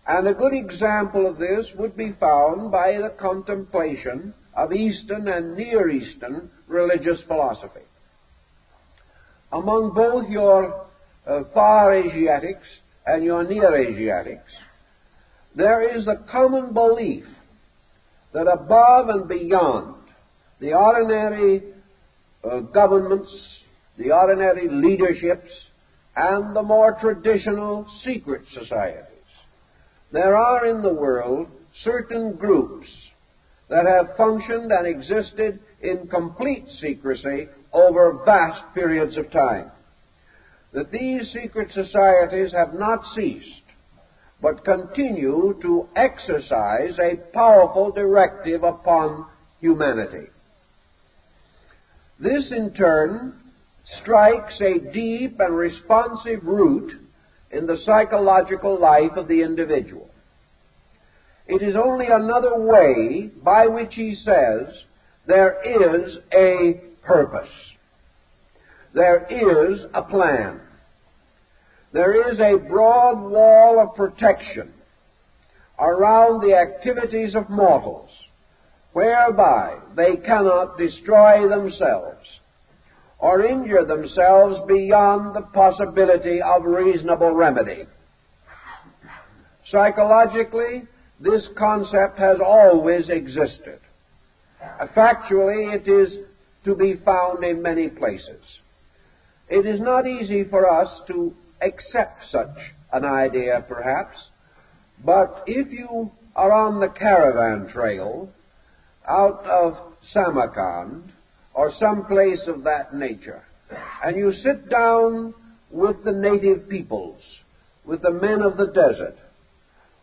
And a good example of this would be found by the contemplation of Eastern and Near Eastern religious philosophy. Among both your Far Asiatics and your Near Asiatics, there is the common belief that above and beyond the ordinary governments, the ordinary leaderships, and the more traditional secret societies, there are in the world certain groups that have functioned and existed in complete secrecy over vast periods of time. That these secret societies have not ceased, but continue to exercise a powerful directive upon humanity. This, in turn, strikes a deep and responsive root in the psychological life of the individual. It is only another way by which he says there is a purpose. There is a plan. There is a broad wall of protection around the activities of mortals, whereby they cannot destroy themselves or injure themselves beyond the possibility of reasonable remedy. Psychologically, this concept has always existed. Factually, it is to be found in many places. It is not easy for us to accept such an idea, perhaps, but if you are on the caravan trail out of Samarkand or some place of that nature, and you sit down with the native peoples, with the men of the desert,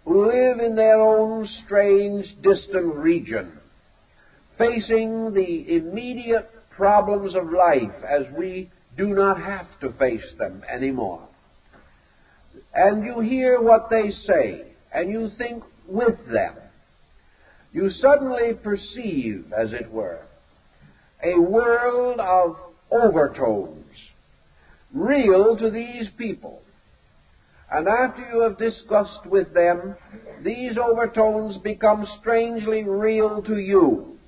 who live in their own strange, distant region, facing the immediate problems of life as we do not have to face them anymore. And you hear what they say, and you think with them. You suddenly perceive, as it were, a world of overtones, real to these people. And after you have discussed with them, these overtones become strangely real to you,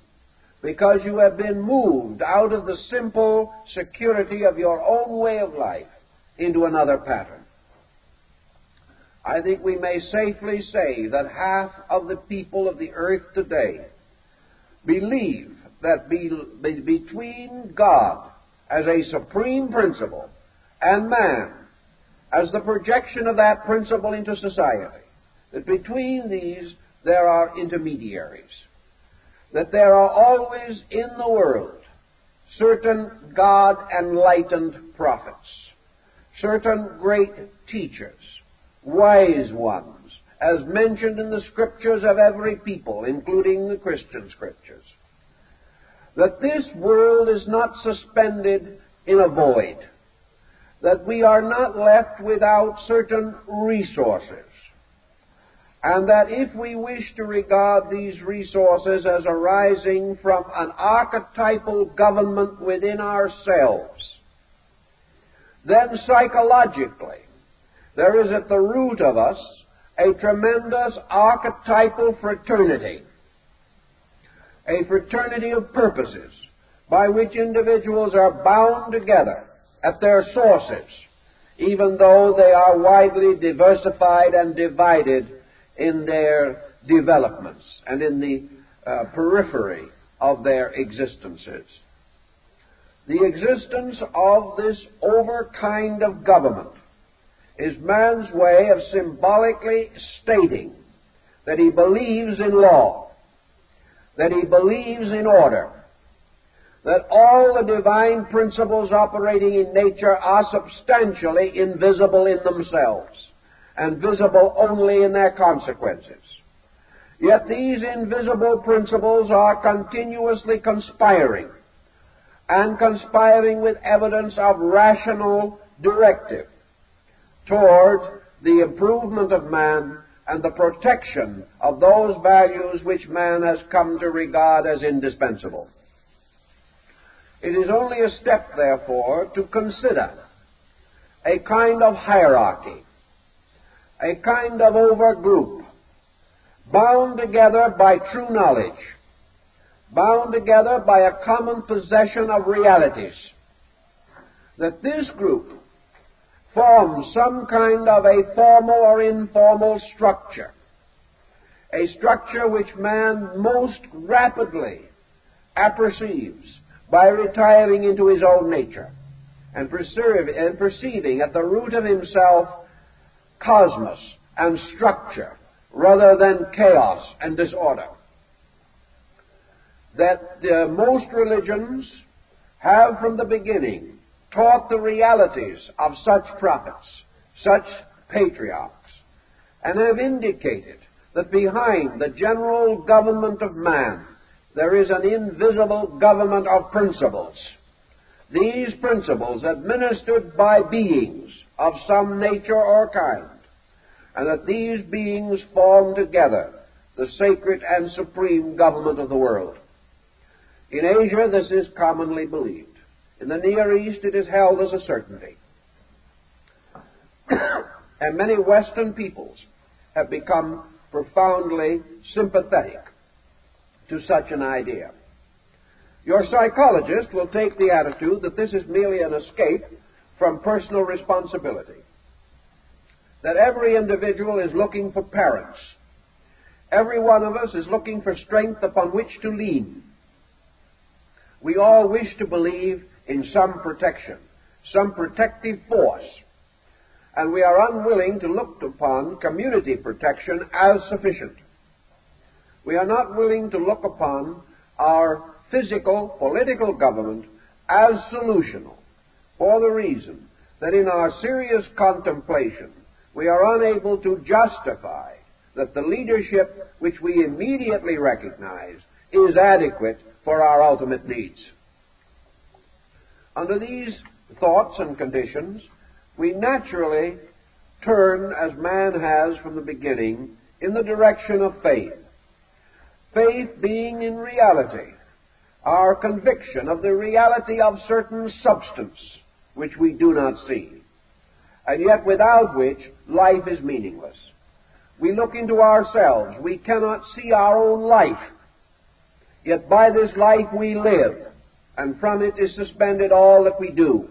because you have been moved out of the simple security of your own way of life into another pattern. I think we may safely say that half of the people of the earth today believe that between God as a supreme principle and man as the projection of that principle into society, that between these there are intermediaries, that there are always in the world certain God-enlightened prophets, certain great teachers, wise ones, as mentioned in the scriptures of every people, including the Christian scriptures, that this world is not suspended in a void, that we are not left without certain resources, and that if we wish to regard these resources as arising from an archetypal government within ourselves, then psychologically there is at the root of us a tremendous archetypal fraternity, a fraternity of purposes by which individuals are bound together at their sources, even though they are widely diversified and divided in their developments and in the periphery of their existences. The existence of this over-kind of government is man's way of symbolically stating that he believes in law, that he believes in order, that all the divine principles operating in nature are substantially invisible in themselves and visible only in their consequences. Yet these invisible principles are continuously conspiring, and conspiring with evidence of rational directive toward the improvement of man and the protection of those values which man has come to regard as indispensable. It It is only a step, therefore, to consider a kind of hierarchy, a kind of overgroup, bound together by true knowledge, bound together by a common possession of realities, that this group forms some kind of a formal or informal structure, a structure which man most rapidly apperceives by retiring into his own nature and perceiving at the root of himself cosmos and structure rather than chaos and disorder. That most religions have from the beginning taught the realities of such prophets, such patriarchs, and have indicated that behind the general government of man there is an invisible government of principles. These principles administered by beings of some nature or kind, and that these beings form together the sacred and supreme government of the world. In Asia, this is commonly believed. In the Near East, it is held as a certainty. And many Western peoples have become profoundly sympathetic to such an idea. Your psychologist will take the attitude that this is merely an escape from personal responsibility, that every individual is looking for parents. Every one of us is looking for strength upon which to lean. We all wish to believe in some protection, some protective force, and we are unwilling to look upon community protection as sufficient. We are not willing to look upon our physical, political government as solutional, for the reason that in our serious contemplation we are unable to justify that the leadership which we immediately recognize is adequate for our ultimate needs. Under these thoughts and conditions, we naturally turn, as man has from the beginning, in the direction of faith. Faith being in reality our conviction of the reality of certain substance which we do not see, and yet without which life is meaningless. We look into ourselves. We cannot see our own life, yet by this life we live, and from it is suspended all that we do.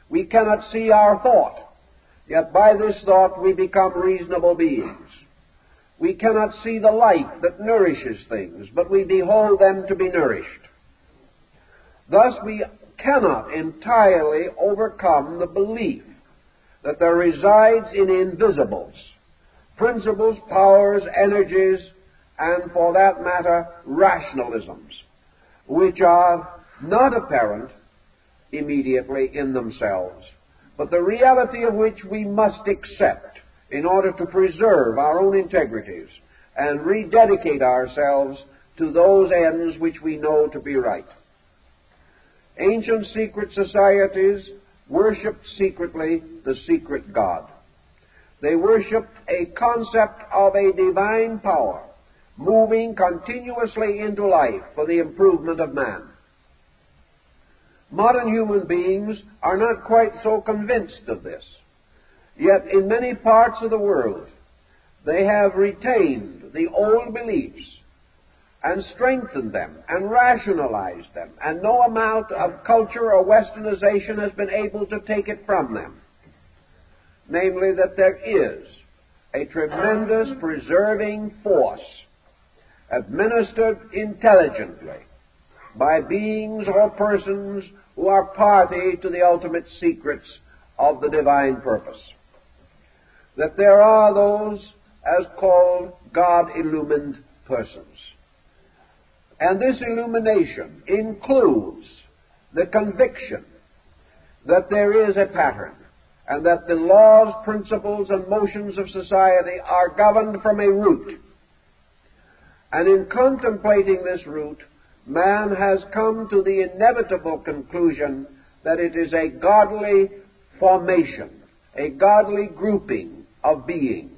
We cannot see our thought, yet by this thought we become reasonable beings. We cannot see the life that nourishes things, but we behold them to be nourished. Thus we cannot entirely overcome the belief that there resides in invisibles principles, powers, energies, and for that matter, rationalisms, which are not apparent immediately in themselves, but the reality of which we must accept in order to preserve our own integrities and rededicate ourselves to those ends which we know to be right. Ancient secret societies worshipped secretly the secret God. They worshipped a concept of a divine power moving continuously into life for the improvement of man. Modern human beings are not quite so convinced of this, yet in many parts of the world they have retained the old beliefs and strengthened them and rationalized them, and no amount of culture or westernization has been able to take it from them. Namely, that there is a tremendous preserving force administered intelligently by beings or persons who are party to the ultimate secrets of the divine purpose. That there are those as called God-illumined persons. And this illumination includes the conviction that there is a pattern, and that the laws, principles, and motions of society are governed from a root. And in contemplating this root, man has come to the inevitable conclusion that it is a godly formation, a godly grouping of beings.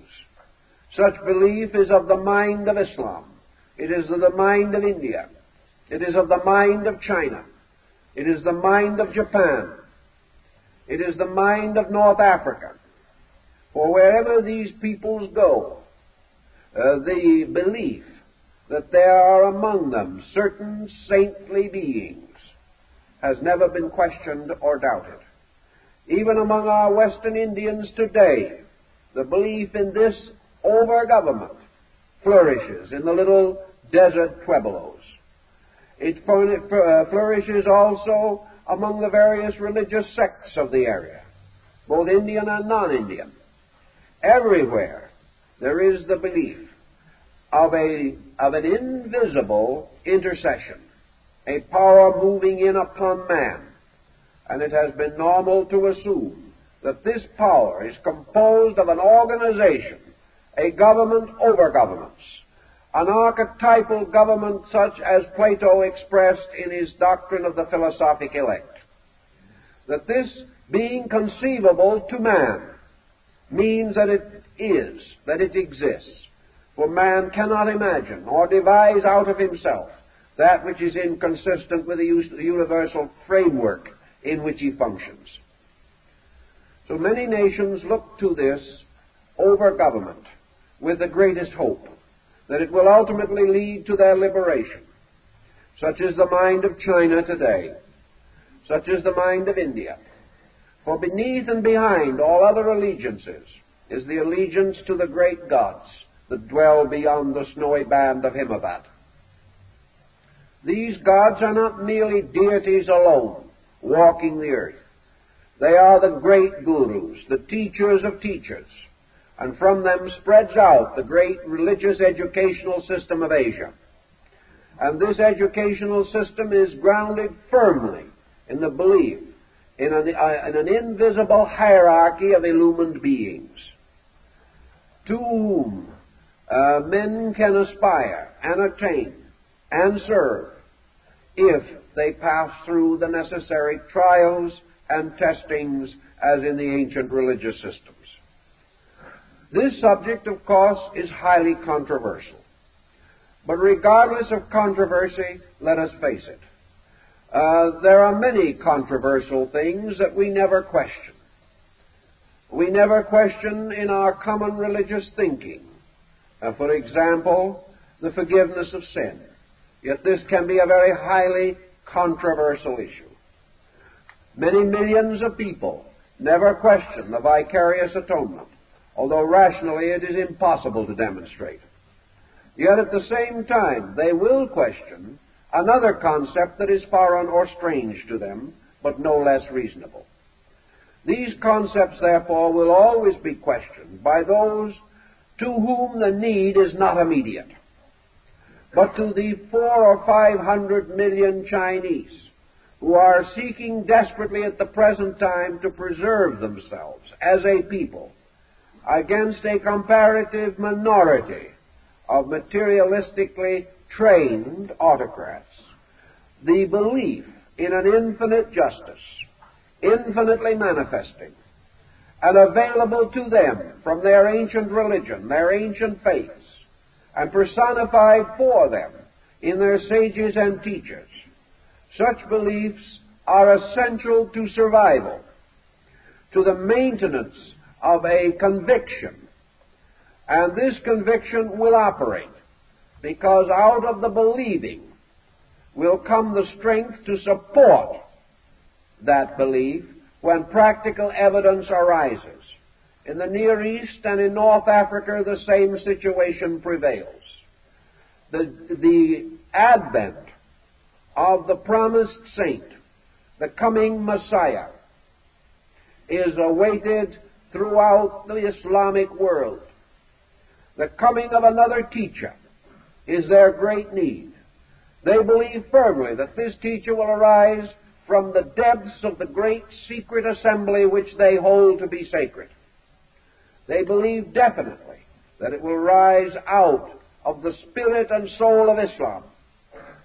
Such belief is of the mind of Islam. It is of the mind of India. It is of the mind of China. It is the mind of Japan. It is the mind of North Africa. For wherever these peoples go, the belief that there are among them certain saintly beings has never been questioned or doubted. Even among our Western Indians today, the belief in this over-government flourishes in the little desert pueblos. It flourishes also among the various religious sects of the area, both Indian and non-Indian. Everywhere there is the belief of an invisible intercession, a power moving in upon man, and it has been normal to assume that this power is composed of an organization, a government over governments, an archetypal government such as Plato expressed in his doctrine of the philosophic elect. That this being conceivable to man means that it is, that it exists. For man cannot imagine or devise out of himself that which is inconsistent with the universal framework in which he functions. So many nations look to this over-government with the greatest hope that it will ultimately lead to their liberation. Such is the mind of China today. Such is the mind of India. For beneath and behind all other allegiances is the allegiance to the great gods that dwell beyond the snowy band of Himavat. These gods are not merely deities alone, walking the earth. They are the great gurus, the teachers of teachers, and from them spreads out the great religious educational system of Asia. And this educational system is grounded firmly in the belief in an invisible hierarchy of illumined beings, to whom men can aspire and attain and serve if they pass through the necessary trials and testings as in the ancient religious systems. This subject, of course, is highly controversial. But regardless of controversy, let us face it. There are many controversial things that we never question. We never question in our common religious thinking. For example, the forgiveness of sin. Yet this can be a very highly controversial issue. Many millions of people never question the vicarious atonement, although rationally it is impossible to demonstrate. Yet at the same time, they will question another concept that is foreign or strange to them, but no less reasonable. These concepts, therefore, will always be questioned by those to whom the need is not immediate, but to the 400 or 500 million Chinese who are seeking desperately at the present time to preserve themselves as a people against a comparative minority of materialistically trained autocrats. The belief in an infinite justice, infinitely manifesting, and available to them from their ancient religion, their ancient faiths, and personified for them in their sages and teachers. Such beliefs are essential to survival, to the maintenance of a conviction, and this conviction will operate because out of the believing will come the strength to support that belief when practical evidence arises. In the Near East and in North Africa, the same situation prevails. The advent of the promised saint, the coming Messiah, is awaited throughout the Islamic world. The coming of another teacher is their great need. They believe firmly that this teacher will arise from the depths of the great secret assembly which they hold to be sacred. They believe definitely that it will rise out of the spirit and soul of Islam,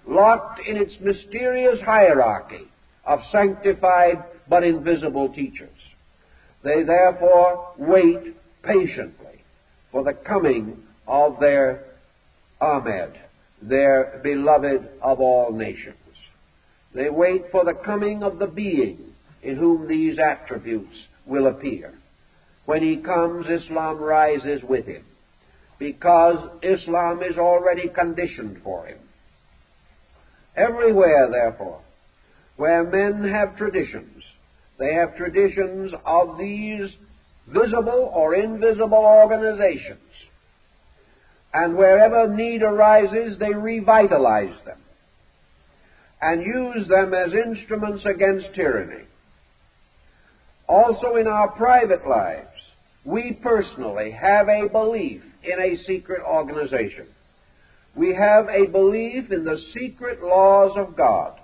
locked in its mysterious hierarchy of sanctified but invisible teachers. They therefore wait patiently for the coming of their Ahmed, their beloved of all nations. They wait for the coming of the being in whom these attributes will appear. When he comes, Islam rises with him, because Islam is already conditioned for him. Everywhere, therefore, where men have traditions, they have traditions of these visible or invisible organizations. And wherever need arises, they revitalize them and use them as instruments against tyranny. Also in our private lives, we personally have a belief in a secret organization. We have a belief in the secret laws of God,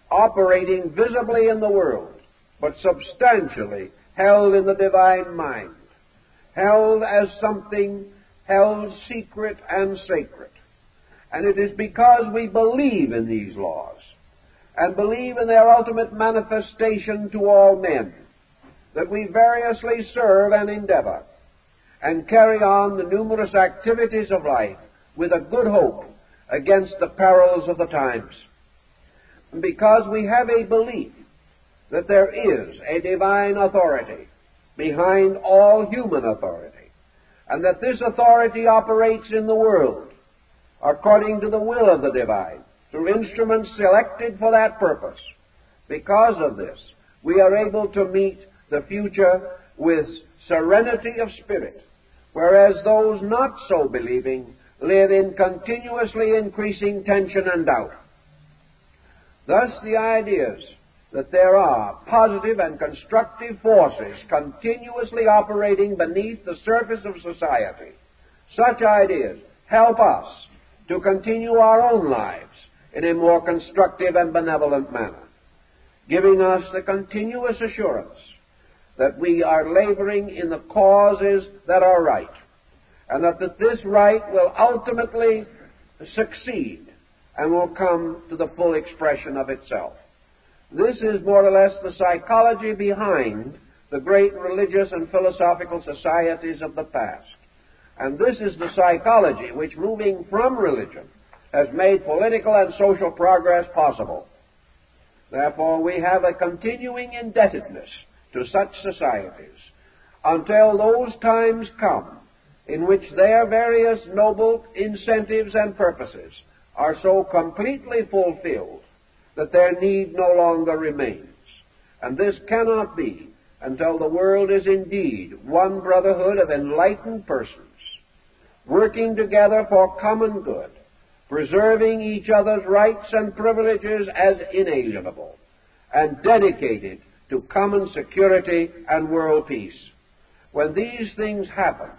operating visibly in the world, but substantially held in the divine mind, held as something held secret and sacred. And it is because we believe in these laws and believe in their ultimate manifestation to all men that we variously serve and endeavor and carry on the numerous activities of life with a good hope against the perils of the times. And because we have a belief that there is a divine authority behind all human authority, and that this authority operates in the world according to the will of the divine, through instruments selected for that purpose. Because of this, we are able to meet the future with serenity of spirit, whereas those not so believing live in continuously increasing tension and doubt. Thus, the ideas that there are positive and constructive forces continuously operating beneath the surface of society, such ideas help us to continue our own lives in a more constructive and benevolent manner, giving us the continuous assurance that we are laboring in the causes that are right, and that this right will ultimately succeed and will come to the full expression of itself. This is more or less the psychology behind the great religious and philosophical societies of the past. And this is the psychology which, moving from religion, has made political and social progress possible. Therefore, we have a continuing indebtedness to such societies until those times come in which their various noble incentives and purposes are so completely fulfilled that their need no longer remains. And this cannot be until the world is indeed one brotherhood of enlightened persons, working together for common good, preserving each other's rights and privileges as inalienable, and dedicated to common security and world peace. When these things happen,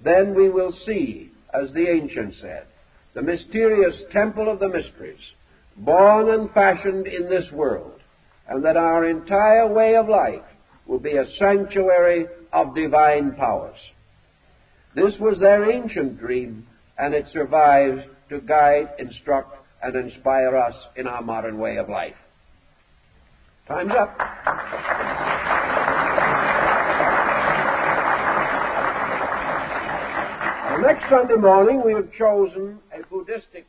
then we will see, as the ancients said, the mysterious temple of the mysteries, born and fashioned in this world, and that our entire way of life will be a sanctuary of divine powers. This was their ancient dream, and it survives to guide, instruct, and inspire us in our modern way of life. Time's up. Next Sunday morning, we have chosen a Buddhistic